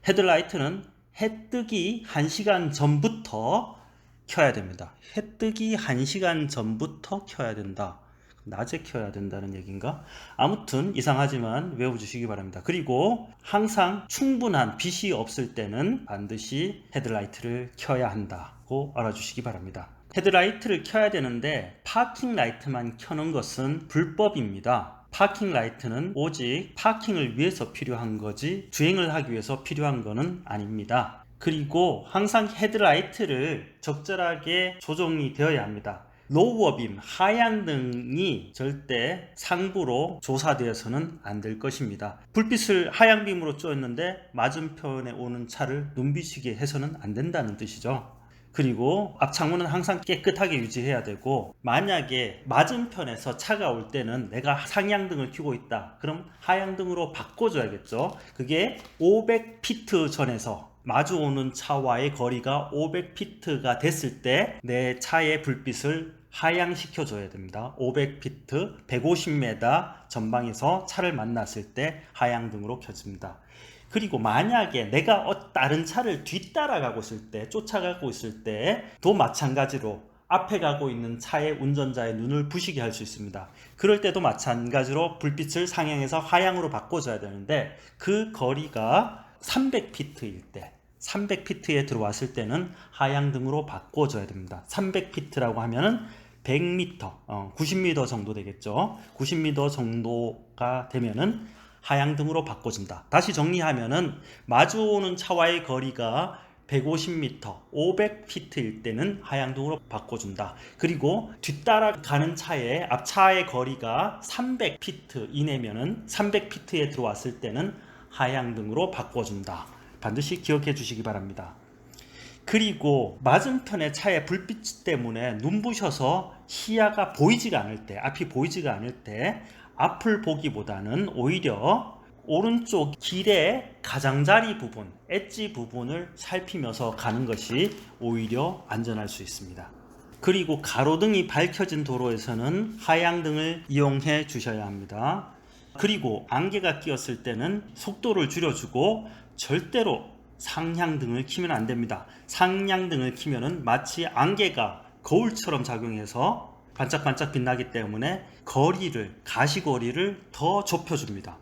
헤드라이트는 해 뜨기 1시간 전부터 켜야 됩니다. 해 뜨기 1시간 전부터 켜야 된다. 낮에 켜야 된다는 얘기인가? 아무튼 이상하지만 외워주시기 바랍니다. 그리고 항상 충분한 빛이 없을 때는 반드시 헤드라이트를 켜야 한다고 알아주시기 바랍니다. 헤드라이트를 켜야 되는데 파킹 라이트만 켜는 것은 불법입니다. 파킹 라이트는 오직 파킹을 위해서 필요한 거지 주행을 하기 위해서 필요한 거는 아닙니다. 그리고 항상 헤드라이트를 적절하게 조정이 되어야 합니다. 로우어빔, 하향등이 절대 상부로 조사되어서는 안 될 것입니다. 불빛을 하향빔으로 쬐었는데 맞은편에 오는 차를 눈비치게 해서는 안 된다는 뜻이죠. 그리고 앞창문은 항상 깨끗하게 유지해야 되고, 만약에 맞은편에서 차가 올 때는 내가 상향등을 켜고 있다, 그럼 하향등으로 바꿔줘야겠죠. 그게 500피트 전에서 마주오는 차와의 거리가 500피트가 됐을 때 내 차의 불빛을 하향시켜 줘야 됩니다. 500피트, 150m 전방에서 차를 만났을 때 하향등으로 켜집니다. 그리고 만약에 내가 다른 차를 뒤따라가고 있을 때, 쫓아가고 있을 때도 마찬가지로 앞에 가고 있는 차의 운전자의 눈을 부시게 할 수 있습니다. 그럴 때도 마찬가지로 불빛을 상향해서 하향으로 바꿔줘야 되는데, 그 거리가 300피트일 때, 300피트에 들어왔을 때는 하향등으로 바꿔줘야 됩니다. 300피트라고 하면은 100m, 90m 정도 되겠죠. 90m 정도가 되면은 하향등으로 바꿔준다. 다시 정리하면은 마주오는 차와의 거리가 150m, 500피트일 때는 하향등으로 바꿔준다. 그리고 뒤따라가는 차의 앞차의 거리가 300피트 이내면은 300피트에 들어왔을 때는 하향등으로 바꿔준다. 반드시 기억해 주시기 바랍니다. 그리고 맞은편의 차의 불빛 때문에 눈부셔서 시야가 보이지가 않을 때, 앞이 보이지가 않을 때 앞을 보기보다는 오히려 오른쪽 길의 가장자리 부분, 엣지 부분을 살피면서 가는 것이 오히려 안전할 수 있습니다. 그리고 가로등이 밝혀진 도로에서는 하향등을 이용해 주셔야 합니다. 그리고 안개가 끼었을 때는 속도를 줄여주고 절대로 상향등을 켜면 안 됩니다. 상향등을 켜면은 마치 안개가 거울처럼 작용해서 반짝반짝 빛나기 때문에 가시거리를 더 좁혀줍니다.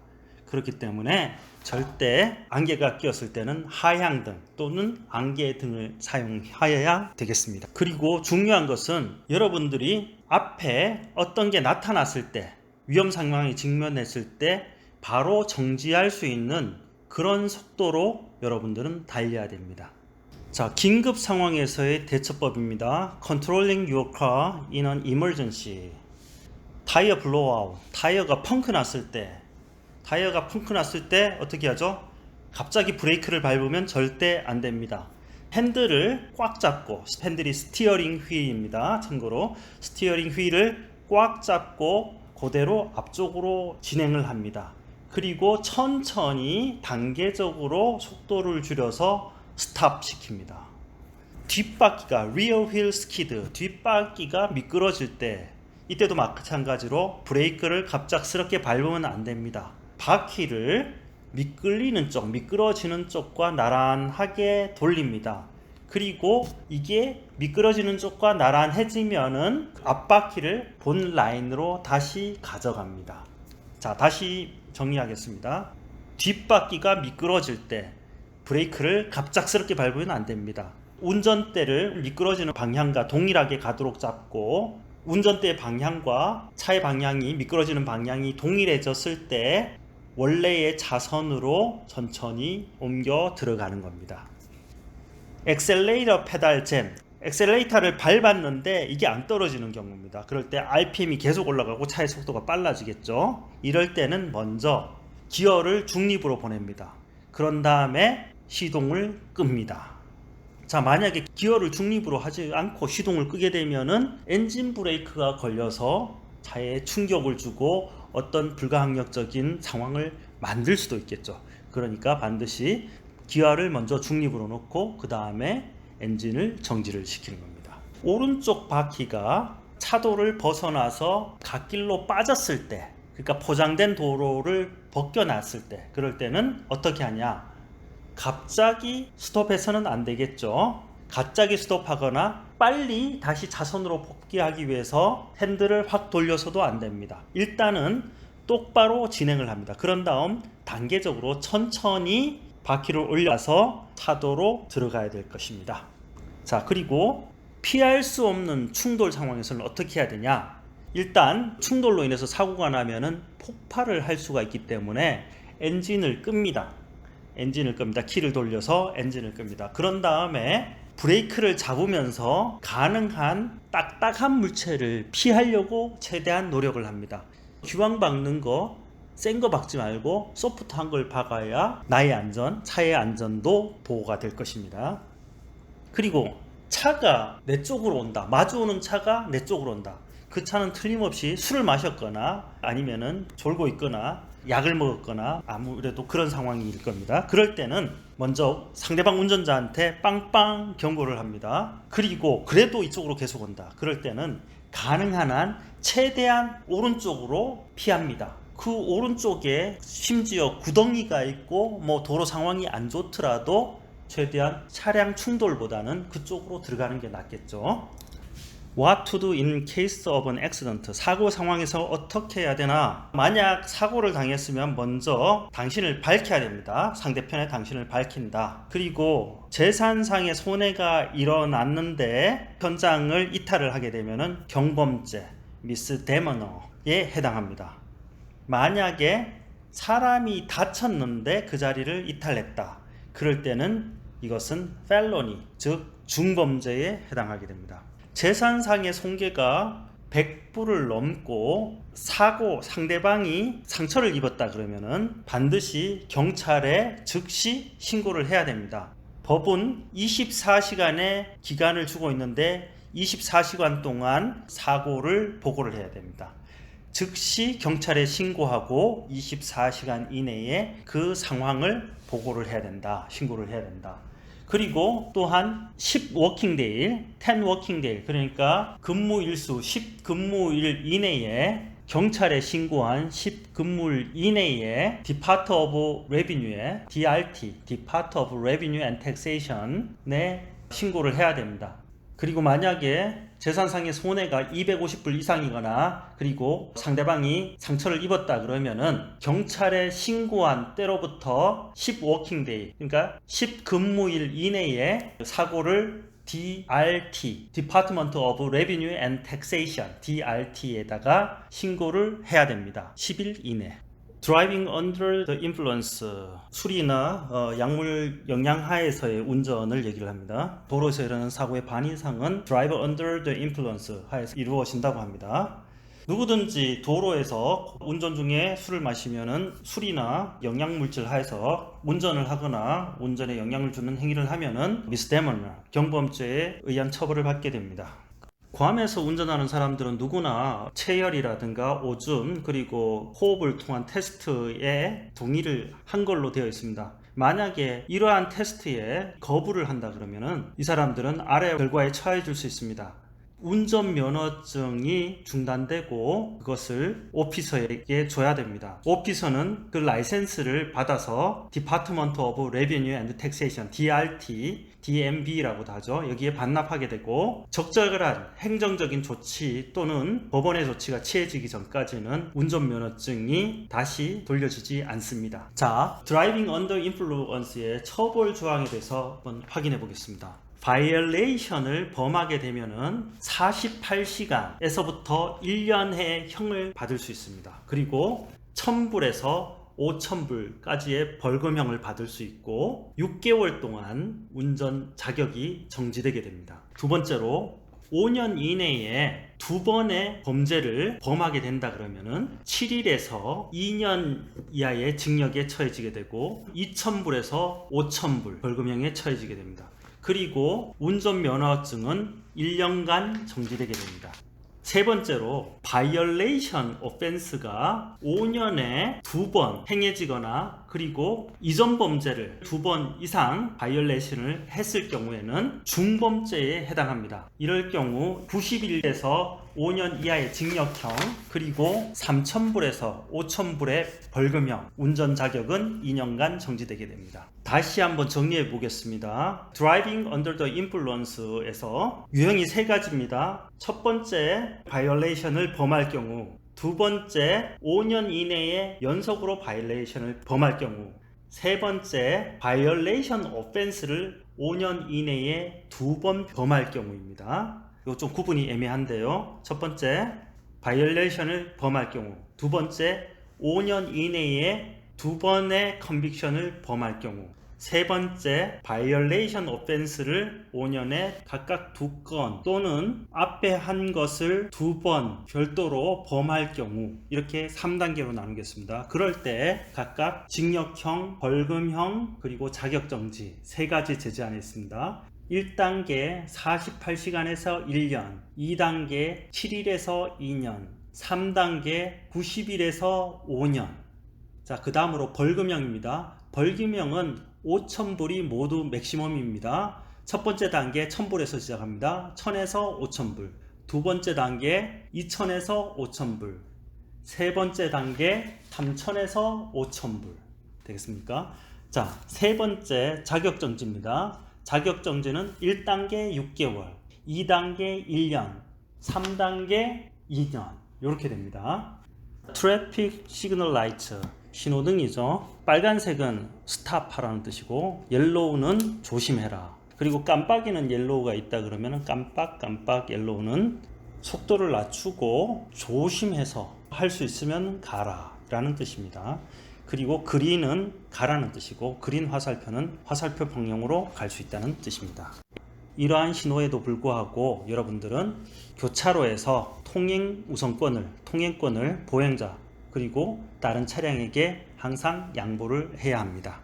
그렇기 때문에 절대 안개가 끼었을 때는 하향등 또는 안개등을 사용하여야 되겠습니다. 그리고 중요한 것은 여러분들이 앞에 어떤 게 나타났을 때, 위험 상황에 직면했을 때 바로 정지할 수 있는 그런 속도로 여러분들은 달려야 됩니다. 자, 긴급 상황에서의 대처법입니다. Controlling your car in an emergency. 타이어 블로우아웃, 타이어가 펑크 났을 때 어떻게 하죠? 갑자기 브레이크를 밟으면 절대 안 됩니다. 핸들을 꽉 잡고, 핸들이 스티어링 휠입니다. 참고로 스티어링 휠을 꽉 잡고 그대로 앞쪽으로 진행을 합니다. 그리고 천천히 단계적으로 속도를 줄여서 스탑 시킵니다. 뒷바퀴가 rear wheel skid, 뒷바퀴가 미끄러질 때, 이때도 마찬가지로 브레이크를 갑작스럽게 밟으면 안 됩니다. 바퀴를 미끄러지는 쪽과 나란하게 돌립니다. 그리고 이게 미끄러지는 쪽과 나란해지면은 앞바퀴를 본 라인으로 다시 가져갑니다. 자, 다시 정리하겠습니다. 뒷바퀴가 미끄러질 때 브레이크를 갑작스럽게 밟으면 안 됩니다. 운전대를 미끄러지는 방향과 동일하게 가도록 잡고, 운전대의 방향과 차의 방향이, 미끄러지는 방향이 동일해졌을 때 원래의 차선으로 천천히 옮겨 들어가는 겁니다. 엑셀레이터 페달 잼, 엑셀레이터를 밟았는데 이게 안 떨어지는 경우입니다. 그럴 때 RPM이 계속 올라가고 차의 속도가 빨라지겠죠. 이럴 때는 먼저 기어를 중립으로 보냅니다. 그런 다음에 시동을 끕니다. 자, 만약에 기어를 중립으로 하지 않고 시동을 끄게 되면은 엔진 브레이크가 걸려서 차에 충격을 주고 어떤 불가항력적인 상황을 만들 수도 있겠죠. 그러니까 반드시 기어를 먼저 중립으로 놓고 그 다음에 엔진을 정지를 시키는 겁니다. 오른쪽 바퀴가 차도를 벗어나서 갓길로 빠졌을 때, 그러니까 포장된 도로를 벗겨놨을 때, 그럴 때는 어떻게 하냐? 갑자기 스톱해서는 안 되겠죠. 갑자기 스톱하거나 빨리 다시 차선으로 복귀하기 위해서 핸들을 확 돌려서도 안 됩니다. 일단은 똑바로 진행을 합니다. 그런 다음 단계적으로 천천히 바퀴를 올려서 차도로 들어가야 될 것입니다. 자, 그리고 피할 수 없는 충돌 상황에서는 어떻게 해야 되냐? 일단 충돌로 인해서 사고가 나면은 폭발을 할 수가 있기 때문에 엔진을 끕니다. 엔진을 끕니다. 키를 돌려서 엔진을 끕니다. 그런 다음에 브레이크를 잡으면서 가능한 딱딱한 물체를 피하려고 최대한 노력을 합니다. 기왕 박는 거 센 거 박지 말고 소프트한 걸 박아야 나의 안전, 차의 안전도 보호가 될 것입니다. 그리고 차가 내 쪽으로 온다. 마주오는 차가 내 쪽으로 온다. 그 차는 틀림없이 술을 마셨거나 아니면은 졸고 있거나 약을 먹었거나 아무래도 그런 상황일 겁니다. 그럴 때는 먼저 상대방 운전자한테 빵빵 경고를 합니다. 그리고 그래도 이쪽으로 계속 온다. 그럴 때는 가능한 한 최대한 오른쪽으로 피합니다. 그 오른쪽에 심지어 구덩이가 있고 뭐 도로 상황이 안 좋더라도 최대한 차량 충돌보다는 그쪽으로 들어가는 게 낫겠죠. What to do in case of an accident? 사고 상황에서 어떻게 해야 되나? 만약 사고를 당했으면 먼저 당신을 밝혀야 됩니다. 상대편의 당신을 밝힌다. 그리고 재산상의 손해가 일어났는데 현장을 이탈을 하게 되면 경범죄, misdemeanor에 해당합니다. 만약에 사람이 다쳤는데 그 자리를 이탈했다. 그럴 때는 이것은 felony, 즉 중범죄에 해당하게 됩니다. 재산상의 손괴가 100불을 넘고 상대방이 상처를 입었다 그러면은 반드시 경찰에 즉시 신고를 해야 됩니다. 법은 24시간의 기간을 주고 있는데 24시간 동안 사고를 보고를 해야 됩니다. 즉시 경찰에 신고하고 24시간 이내에 그 상황을 보고를 해야 된다. 신고를 해야 된다. 그리고 또한 10 워킹데이, 10 워킹데이, 그러니까 근무일수 10 근무일 이내에 경찰에 신고한 10 근무일 이내에 Department of Revenue에 DRT, Department of Revenue and Taxation에 신고를 해야 됩니다. 그리고 만약에 재산상의 손해가 250불 이상이거나 그리고 상대방이 상처를 입었다 그러면은 경찰에 신고한 때로부터 10 워킹데이, 그러니까 10 근무일 이내에 사고를 DRT, Department of Revenue and Taxation, DRT에다가 신고를 해야 됩니다. 10일 이내. Driving under the influence, 술이나 약물 영향하에서의 운전을 얘기를 합니다. 도로에서 일어나는 사고의 반 이상은 drive under the influence 하에서 이루어진다고 합니다. 누구든지 도로에서 운전 중에 술을 마시면은 술이나 영양물질 하에서 운전을 하거나 운전에 영향을 주는 행위를 하면은 misdemeanor, 경범죄에 의한 처벌을 받게 됩니다. 괌에서 운전하는 사람들은 누구나 체열이라든가 오줌 그리고 호흡을 통한 테스트에 동의를 한 걸로 되어 있습니다. 만약에 이러한 테스트에 거부를 한다 그러면은 이 사람들은 아래 결과에 처해질 수 있습니다. 운전면허증이 중단되고 그것을 오피서에게 줘야 됩니다. 오피서는 그 라이센스를 받아서 Department of Revenue and Taxation, DRT, DMV라고도 하죠. 여기에 반납하게 되고 적절한 행정적인 조치 또는 법원의 조치가 취해지기 전까지는 운전면허증이 다시 돌려지지 않습니다. 자, Driving Under Influence의 처벌 조항에 대해서 한번 확인해 보겠습니다. 바이올레이션을 범하게 되면은 48시간에서부터 1년의 형을 받을 수 있습니다. 그리고 1000불에서 5,000불까지의 벌금형을 받을 수 있고 6개월 동안 운전 자격이 정지되게 됩니다. 두 번째로 5년 이내에 2번의 범죄를 범하게 된다 그러면은 7일에서 2년 이하의 징역에 처해지게 되고 2,000불에서 5,000불 벌금형에 처해지게 됩니다. 그리고 운전면허증은 1년간 정지되게 됩니다. 세 번째로 바이올레이션 오펜스가 5년에 2번 행해지거나 그리고 이전 범죄를 2번 이상 바이올레이션을 했을 경우에는 중범죄에 해당합니다. 이럴 경우 90일에서 5년 이하의 징역형 그리고 3,000불에서 5,000불의 벌금형, 운전 자격은 2년간 정지되게 됩니다. 다시 한번 정리해 보겠습니다. Driving under the influence에서 유형이 세 가지입니다. 첫 번째, 바이올레이션을 범할 경우, 두 번째, 5년 이내에 연속으로 바이올레이션을 범할 경우, 세 번째, 바이올레이션 오펜스를 5년 이내에 2번 범할 경우입니다. 이거 좀 구분이 애매한데요. 첫 번째, 바이올레이션을 범할 경우, 두 번째, 5년 이내에 두 번의 컨빅션을 범할 경우, 세 번째 바이올레이션 오펜스를 5년에 각각 2건 또는 앞에 한 것을 2번 별도로 범할 경우, 이렇게 3단계로 나누겠습니다. 그럴 때 각각 징역형, 벌금형, 그리고 자격정지 3가지 제재안이 있습니다. 1단계 48시간에서 1년, 2단계 7일에서 2년, 3단계 90일에서 5년. 자, 그 다음으로 벌금형입니다. 벌금형은 5,000불이 모두 맥시멈입니다. 첫 번째 단계 1,000불에서 시작합니다. 1,000에서 5,000불. 두 번째 단계 2,000에서 5,000불. 세 번째 단계 3,000에서 5,000불. 되겠습니까? 자, 세 번째 자격정지입니다. 자격정지는 1단계 6개월, 2단계 1년, 3단계 2년. 이렇게 됩니다. 트래픽 시그널 라이트, 신호등이죠. 빨간색은 스탑하라는 뜻이고, 옐로우는 조심해라. 그리고 깜빡이는 옐로우가 있다 그러면 깜빡 옐로우는 속도를 낮추고 조심해서 할 수 있으면 가라 라는 뜻입니다. 그리고 그린은 가라는 뜻이고, 그린 화살표는 화살표 방향으로 갈 수 있다는 뜻입니다. 이러한 신호에도 불구하고 여러분들은 교차로에서 통행권을 보행자 그리고 다른 차량에게 항상 양보를 해야 합니다.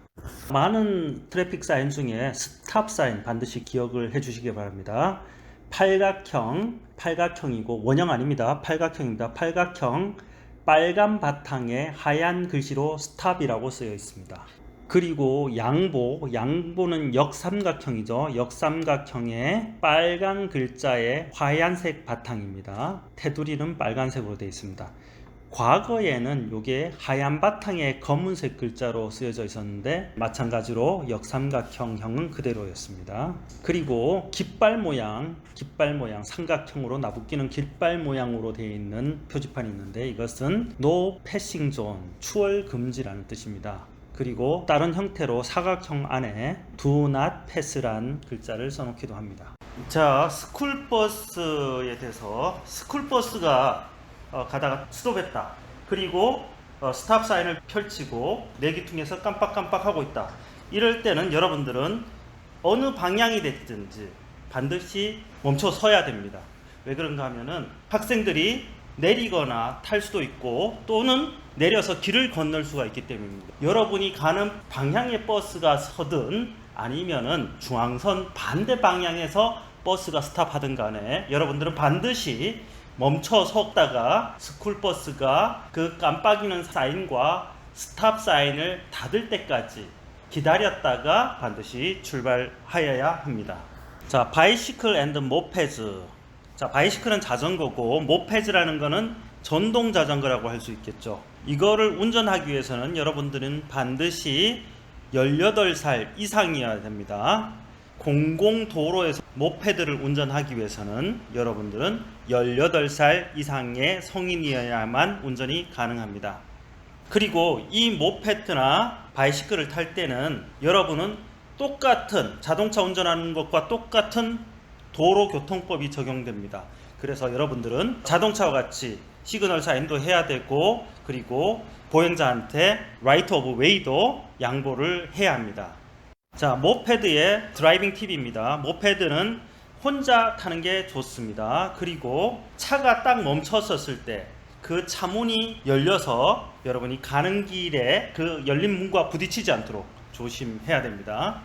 많은 트래픽 사인 중에 스탑 사인 반드시 기억을 해 주시기 바랍니다. 팔각형이고 원형 아닙니다. 팔각형입니다. 팔각형, 빨간 바탕에 하얀 글씨로 스탑이라고 쓰여 있습니다. 그리고 양보는 역삼각형이죠. 역삼각형에 빨간 글자에 하얀색 바탕입니다. 테두리는 빨간색으로 되어 있습니다. 과거에는 이게 하얀 바탕에 검은색 글자로 쓰여져 있었는데 마찬가지로 역삼각형형은 그대로였습니다. 그리고 깃발 모양 삼각형으로 나부끼는 깃발 모양으로 되어 있는 표지판이 있는데, 이것은 No Passing Zone, 추월 금지라는 뜻입니다. 그리고 다른 형태로 사각형 안에 Do Not Pass란 글자를 써놓기도 합니다. 자, 스쿨버스에 대해서, 스쿨버스가 가다가 스톱했다. 그리고 스탑 사인을 펼치고 내기퉁에서 깜빡깜빡하고 있다. 이럴 때는 여러분들은 어느 방향이 됐든지 반드시 멈춰 서야 됩니다. 왜 그런가 하면은 학생들이 내리거나 탈 수도 있고 또는 내려서 길을 건널 수가 있기 때문입니다. 여러분이 가는 방향의 버스가 서든 아니면은 중앙선 반대 방향에서 버스가 스탑하든 간에 여러분들은 반드시 멈춰 섰다가 스쿨버스가 그 깜빡이는 사인과 스탑 사인을 닫을 때까지 기다렸다가 반드시 출발하여야 합니다. 자, 바이시클 앤드 모페즈. 자, 바이시클은 자전거고 모페즈라는 거는 전동 자전거라고 할 수 있겠죠. 이거를 운전하기 위해서는 여러분들은 반드시 18살 이상이어야 됩니다. 공공도로에서 모페드를 운전하기 위해서는 여러분들은 18살 이상의 성인이어야만 운전이 가능합니다. 그리고 이 모페드나 바이시클을 탈 때는 여러분은 똑같은 자동차 운전하는 것과 똑같은 도로교통법이 적용됩니다. 그래서 여러분들은 자동차와 같이 시그널 사인도 해야 되고, 그리고 보행자한테 라이트 오브 웨이도 양보를 해야 합니다. 자, 모페드의 드라이빙 팁입니다. 모페드는 혼자 타는 게 좋습니다. 그리고 차가 딱 멈췄었을 때 그 차문이 열려서 여러분이 가는 길에 그 열린 문과 부딪히지 않도록 조심해야 됩니다.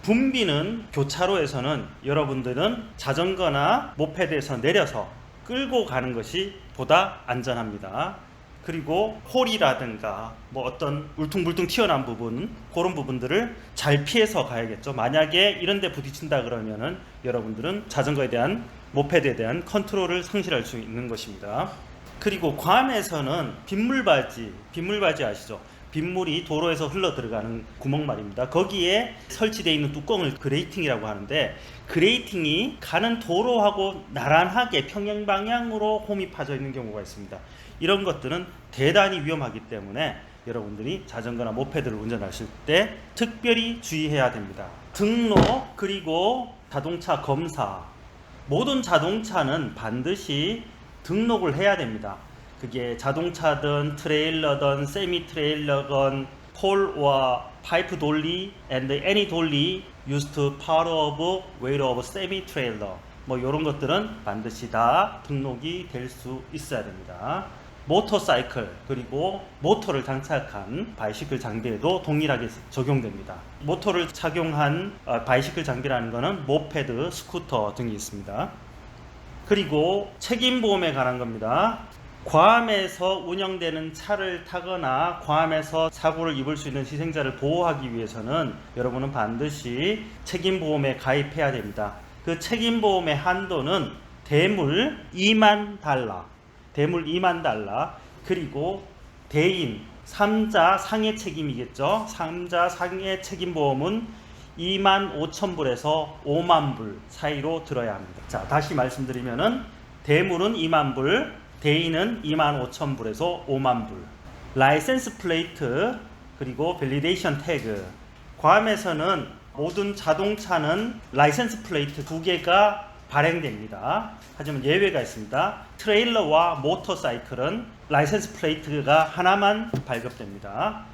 붐비는 교차로에서는 여러분들은 자전거나 모페드에서 내려서 끌고 가는 것이 보다 안전합니다. 그리고 홀이라든가 뭐 어떤 울퉁불퉁 튀어나온 부분, 그런 부분들을 잘 피해서 가야겠죠. 만약에 이런 데 부딪힌다 그러면은 여러분들은 자전거에 대한, 모페드에 대한 컨트롤을 상실할 수 있는 것입니다. 그리고 괌에서는 빗물바지 아시죠? 빗물이 도로에서 흘러 들어가는 구멍 말입니다. 거기에 설치되어 있는 뚜껑을 그레이팅이라고 하는데, 그레이팅이 가는 도로하고 나란하게 평행 방향으로 홈이 파져 있는 경우가 있습니다. 이런 것들은 대단히 위험하기 때문에 여러분들이 자전거나 모페드를 운전하실 때 특별히 주의해야 됩니다. 등록, 그리고 자동차 검사. 모든 자동차는 반드시 등록을 해야 됩니다. 그게 자동차든 트레일러든 세미 트레일러건 pole or pipe dolly and any dolly used to part of weight of semi trailer. 뭐 이런 것들은 반드시 다 등록이 될 수 있어야 됩니다. 모터사이클 그리고 모터를 장착한 바이시클 장비에도 동일하게 적용됩니다. 모터를 착용한 바이시클 장비라는 것은 모페드, 스쿠터 등이 있습니다. 그리고 책임보험에 관한 겁니다. 괌에서 운영되는 차를 타거나 괌에서 사고를 입을 수 있는 희생자를 보호하기 위해서는 여러분은 반드시 책임보험에 가입해야 됩니다. 그 책임보험의 한도는 대물 2만 달러, 대물 2만 달러, 그리고 대인 3자 상해 책임이겠죠. 3자 상해 책임보험은 2만 5천 불에서 5만 불 사이로 들어야 합니다. 자, 다시 말씀드리면은 대물은 2만 불, 대인은 2만 5천 불에서 5만 불. 라이센스 플레이트 그리고 밸리데이션 태그. 괌에서는 모든 자동차는 라이센스 플레이트 2개가 발행됩니다. 하지만 예외가 있습니다. 트레일러와 모터사이클은 라이센스 플레이트가 하나만 발급됩니다.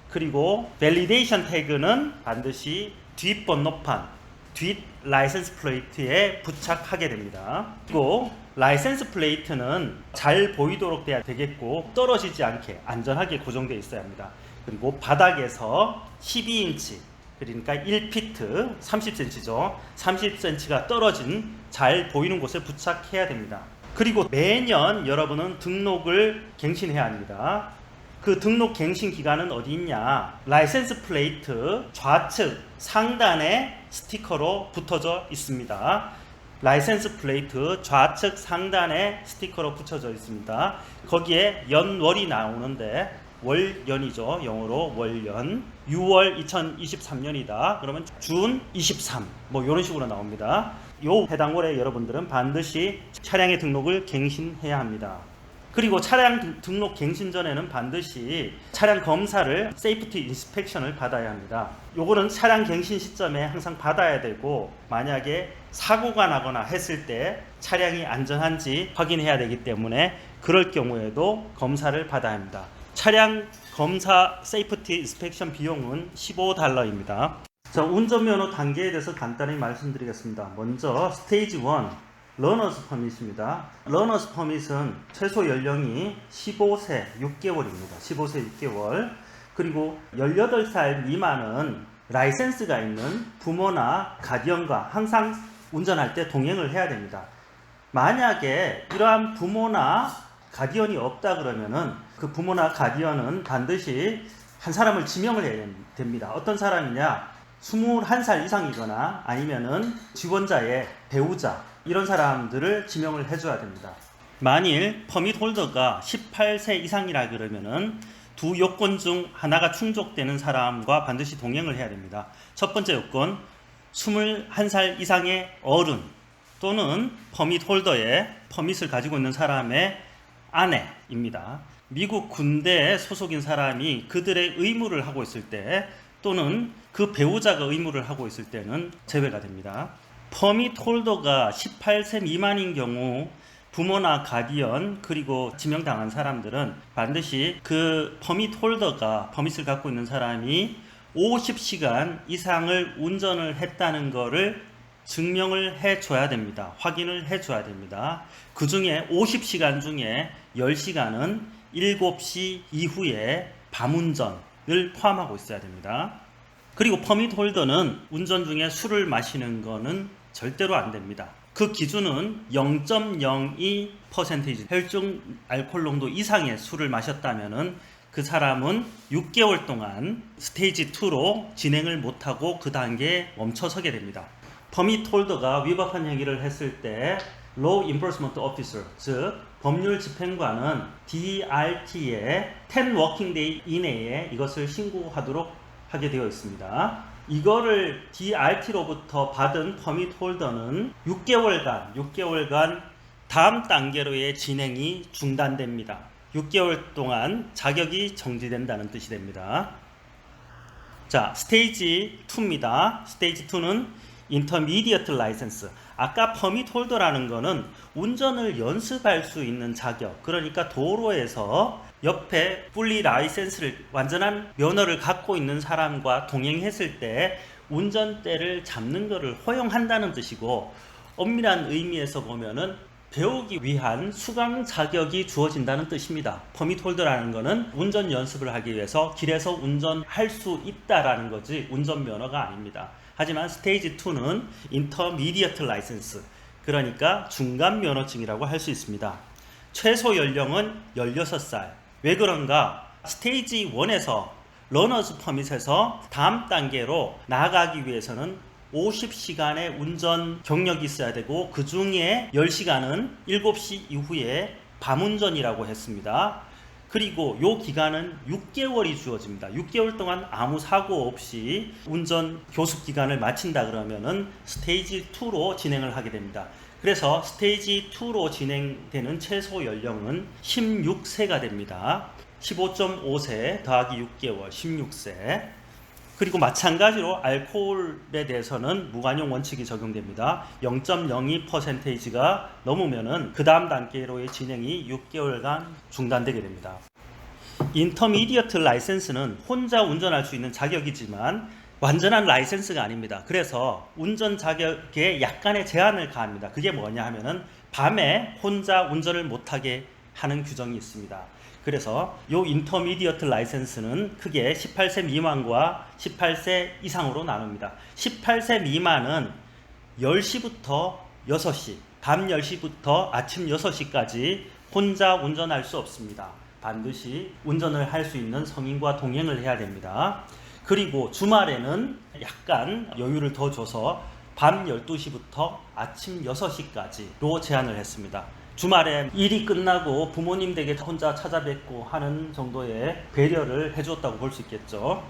그리고 밸리데이션 태그는 반드시 뒷번호판, 뒷 라이센스 플레이트에 부착하게 됩니다. 그리고 라이센스 플레이트는 잘 보이도록 돼야 되겠고 떨어지지 않게 안전하게 고정되어 있어야 합니다. 그리고 바닥에서 12인치 그러니까 1피트 30cm죠. 30cm가 떨어진 잘 보이는 곳에 부착해야 됩니다. 그리고 매년 여러분은 등록을 갱신해야 합니다. 그 등록 갱신 기간은 어디 있냐? 라이센스 플레이트 좌측 상단에 스티커로 붙어져 있습니다. 라이센스 플레이트 좌측 상단에 스티커로 붙여져 있습니다. 거기에 연월이 나오는데 월연이죠. 영어로 월연. 6월 2023년이다. 그러면 준 23. 뭐 이런 식으로 나옵니다. 요 해당 월에 여러분들은 반드시 차량의 등록을 갱신해야 합니다. 그리고 차량 등록 갱신 전에는 반드시 차량 검사를 세이프티 인스펙션을 받아야 합니다. 요거는 차량 갱신 시점에 항상 받아야 되고 만약에 사고가 나거나 했을 때 차량이 안전한지 확인해야 되기 때문에 그럴 경우에도 검사를 받아야 합니다. 차량 검사 세이프티 인스펙션 비용은 $15입니다. 자, 운전면허 단계에 대해서 간단히 말씀드리겠습니다. 먼저 스테이지 1 러너스 퍼밋입니다. 러너스 퍼밋은 최소 연령이 15세 6개월입니다. 15세 6개월. 그리고 18살 미만은 라이센스가 있는 부모나 가디언과 항상 운전할 때 동행을 해야 됩니다. 만약에 이러한 부모나 가디언이 없다 그러면은 그 부모나 가디언은 반드시 한 사람을 지명을 해야 됩니다. 어떤 사람이냐? 21살 이상이거나 아니면은 지원자의 배우자 이런 사람들을 지명을 해줘야 됩니다. 만일 퍼밋 홀더가 18세 이상이라 그러면은 두 요건 중 하나가 충족되는 사람과 반드시 동행을 해야 됩니다. 첫 번째 요건 21살 이상의 어른 또는 퍼밋 홀더의 퍼밋을 가지고 있는 사람의 아내입니다. 미국 군대에 소속인 사람이 그들의 의무를 하고 있을 때 또는 그 배우자가 의무를 하고 있을 때는 제외가 됩니다. 퍼밋 홀더가 18세 미만인 경우 부모나 가디언 그리고 지명당한 사람들은 반드시 그 퍼밋 홀더가 퍼밋을 갖고 있는 사람이 50시간 이상을 운전을 했다는 것을 증명을 해줘야 됩니다. 확인을 해줘야 됩니다. 그 중에 50시간 중에 10시간은 7시 이후에 밤운전을 포함하고 있어야 됩니다. 그리고 퍼밋 홀더는 운전 중에 술을 마시는 거는 절대로 안 됩니다. 그 기준은 0.02% 혈중 알코올 농도 이상의 술을 마셨다면은 그 사람은 6개월 동안 스테이지 2로 진행을 못하고 그 단계에 멈춰서게 됩니다. 퍼밋 홀더가 위법한 행위를 했을 때 Law Enforcement Officer, 즉 법률 집행관은 DRT에 10 working day 이내에 이것을 신고하도록 하게 되어 있습니다. 이거를 DRT로부터 받은 퍼밋 홀더는 6개월간 다음 단계로의 진행이 중단됩니다. 6개월 동안 자격이 정지된다는 뜻이 됩니다. 자, 스테이지 2입니다. 스테이지 2는 인터미디어트 라이센스. 아까 퍼밋 홀더라는 거는 운전을 연습할 수 있는 자격, 그러니까 도로에서 옆에 풀리 라이센스를 완전한 면허를 갖고 있는 사람과 동행했을 때 운전대를 잡는 것을 허용한다는 뜻이고, 엄밀한 의미에서 보면은 배우기 위한 수강 자격이 주어진다는 뜻입니다. 퍼밋 홀더라는 것은 운전 연습을 하기 위해서 길에서 운전할 수 있다라는 거지 운전면허가 아닙니다. 하지만 스테이지 2는 인터미디어트 라이센스, 그러니까 중간 면허증이라고 할 수 있습니다. 최소 연령은 16살. 왜 그런가? 스테이지 1에서 러너즈 퍼밋에서 다음 단계로 나아가기 위해서는 50시간의 운전 경력이 있어야 되고, 그 중에 10시간은 7시 이후에 밤운전이라고 했습니다. 그리고 이 기간은 6개월이 주어집니다. 6개월 동안 아무 사고 없이 운전 교습 기간을 마친다 그러면은 스테이지 2로 진행을 하게 됩니다. 그래서 스테이지 2로 진행되는 최소 연령은 16세가 됩니다. 15.5세 더하기 6개월 16세. 그리고 마찬가지로 알코올에 대해서는 무관용 원칙이 적용됩니다. 0.02%가 넘으면은 그 다음 단계로의 진행이 6개월간 중단되게 됩니다. 인터미디어트 라이센스는 혼자 운전할 수 있는 자격이지만 완전한 라이센스가 아닙니다. 그래서 운전 자격에 약간의 제한을 가합니다. 그게 뭐냐 하면은 밤에 혼자 운전을 못하게 하는 규정이 있습니다. 그래서 이 인터미디어트 라이센스는 크게 18세 미만과 18세 이상으로 나눕니다. 18세 미만은 10시부터 6시, 밤 10시부터 아침 6시까지 혼자 운전할 수 없습니다. 반드시 운전을 할 수 있는 성인과 동행을 해야 됩니다. 그리고 주말에는 약간 여유를 더 줘서 밤 12시부터 아침 6시까지로 제한을 했습니다. 주말에 일이 끝나고 부모님 댁에 혼자 찾아뵙고 하는 정도의 배려를 해주었다고 볼 수 있겠죠.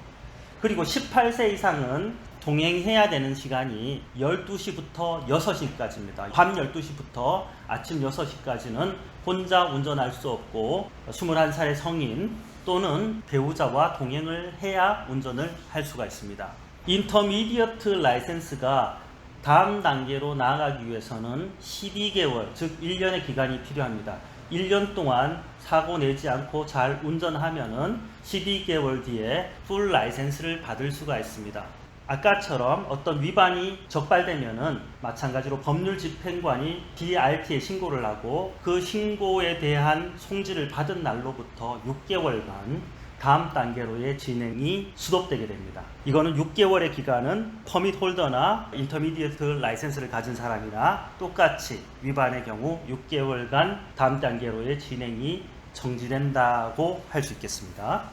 그리고 18세 이상은 동행해야 되는 시간이 12시부터 6시까지입니다. 밤 12시부터 아침 6시까지는 혼자 운전할 수 없고 21살의 성인 또는 배우자와 동행을 해야 운전을 할 수가 있습니다. 인터미디어트 라이센스가 다음 단계로 나아가기 위해서는 12개월, 즉 1년의 기간이 필요합니다. 1년 동안 사고 내지 않고 잘 운전하면은 12개월 뒤에 풀 라이센스를 받을 수가 있습니다. 아까처럼 어떤 위반이 적발되면은 마찬가지로 법률집행관이 DRT에 신고를 하고, 그 신고에 대한 송지를 받은 날로부터 6개월간 다음 단계로의 진행이 수독되게 됩니다. 이거는 6개월의 기간은 퍼밋 홀더나 인터미디어트 라이센스를 가진 사람이나 똑같이 위반의 경우 6개월간 다음 단계로의 진행이 정지된다고 할 수 있겠습니다.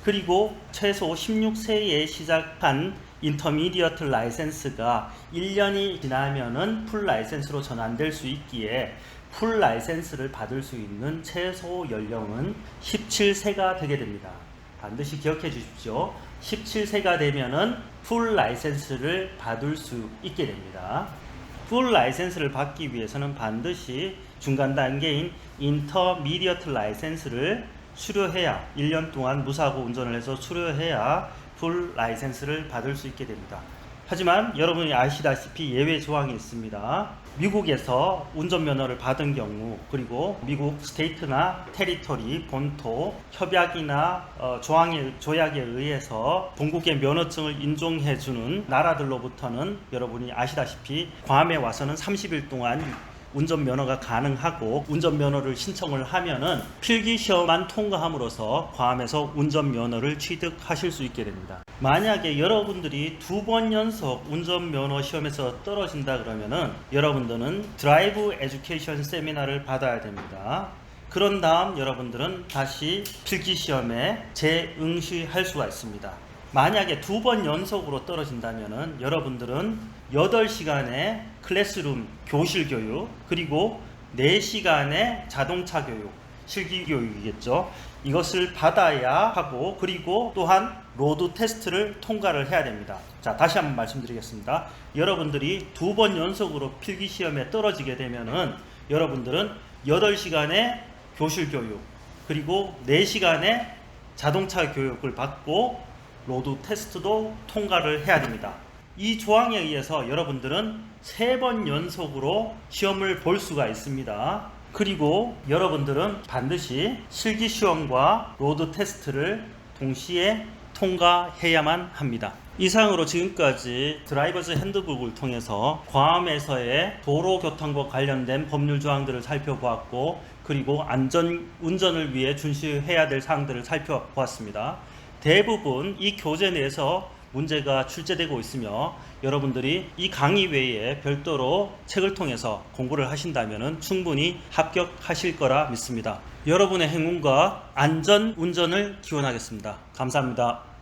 그리고 최소 16세에 시작한 인터미디어트 라이센스가 1년이 지나면은 풀 라이센스로 전환될 수 있기에 풀 라이센스를 받을 수 있는 최소 연령은 17세가 되게 됩니다. 반드시 기억해 주십시오. 17세가 되면은 풀 라이센스를 받을 수 있게 됩니다. 풀 라이센스를 받기 위해서는 반드시 중간 단계인 인터미디어트 라이센스를 수료해야, 1년 동안 무사고 운전을 해서 수료해야 풀 라이센스를 받을 수 있게 됩니다. 하지만 여러분이 아시다시피 예외 조항이 있습니다. 미국에서 운전면허를 받은 경우, 그리고 미국 스테이트나 테리토리, 본토, 협약이나 조약에 의해서 본국의 면허증을 인정해주는 나라들로부터는 여러분이 아시다시피 괌에 와서는 30일 동안 운전면허가 가능하고, 운전면허를 신청을 하면은 필기시험만 통과함으로써 괌에서 운전면허를 취득하실 수 있게 됩니다. 만약에 여러분들이 2번 연속 운전면허 시험에서 떨어진다 그러면은 여러분들은 드라이브 에듀케이션 세미나를 받아야 됩니다. 그런 다음 여러분들은 다시 필기시험에 재응시할 수가 있습니다. 만약에 2번 연속으로 떨어진다면은 여러분들은 8시간의 클래스룸 교실 교육, 그리고 4시간의 자동차 교육, 실기 교육이겠죠. 이것을 받아야 하고, 그리고 또한 로드 테스트를 통과를 해야 됩니다. 자, 다시 한번 말씀드리겠습니다. 여러분들이 2번 연속으로 필기시험에 떨어지게 되면은 여러분들은 8시간의 교실 교육, 그리고 4시간의 자동차 교육을 받고 로드 테스트도 통과를 해야 됩니다. 이 조항에 의해서 여러분들은 3번 연속으로 시험을 볼 수가 있습니다. 그리고 여러분들은 반드시 실기시험과 로드 테스트를 동시에 통과해야만 합니다. 이상으로 지금까지 드라이버즈 핸드북을 통해서 괌에서의 도로교통과 관련된 법률 조항들을 살펴보았고, 그리고 안전 운전을 위해 준수해야 될 사항들을 살펴보았습니다. 대부분 이 교재 내에서 문제가 출제되고 있으며, 여러분들이 이 강의 외에 별도로 책을 통해서 공부를 하신다면 충분히 합격하실 거라 믿습니다. 여러분의 행운과 안전 운전을 기원하겠습니다. 감사합니다.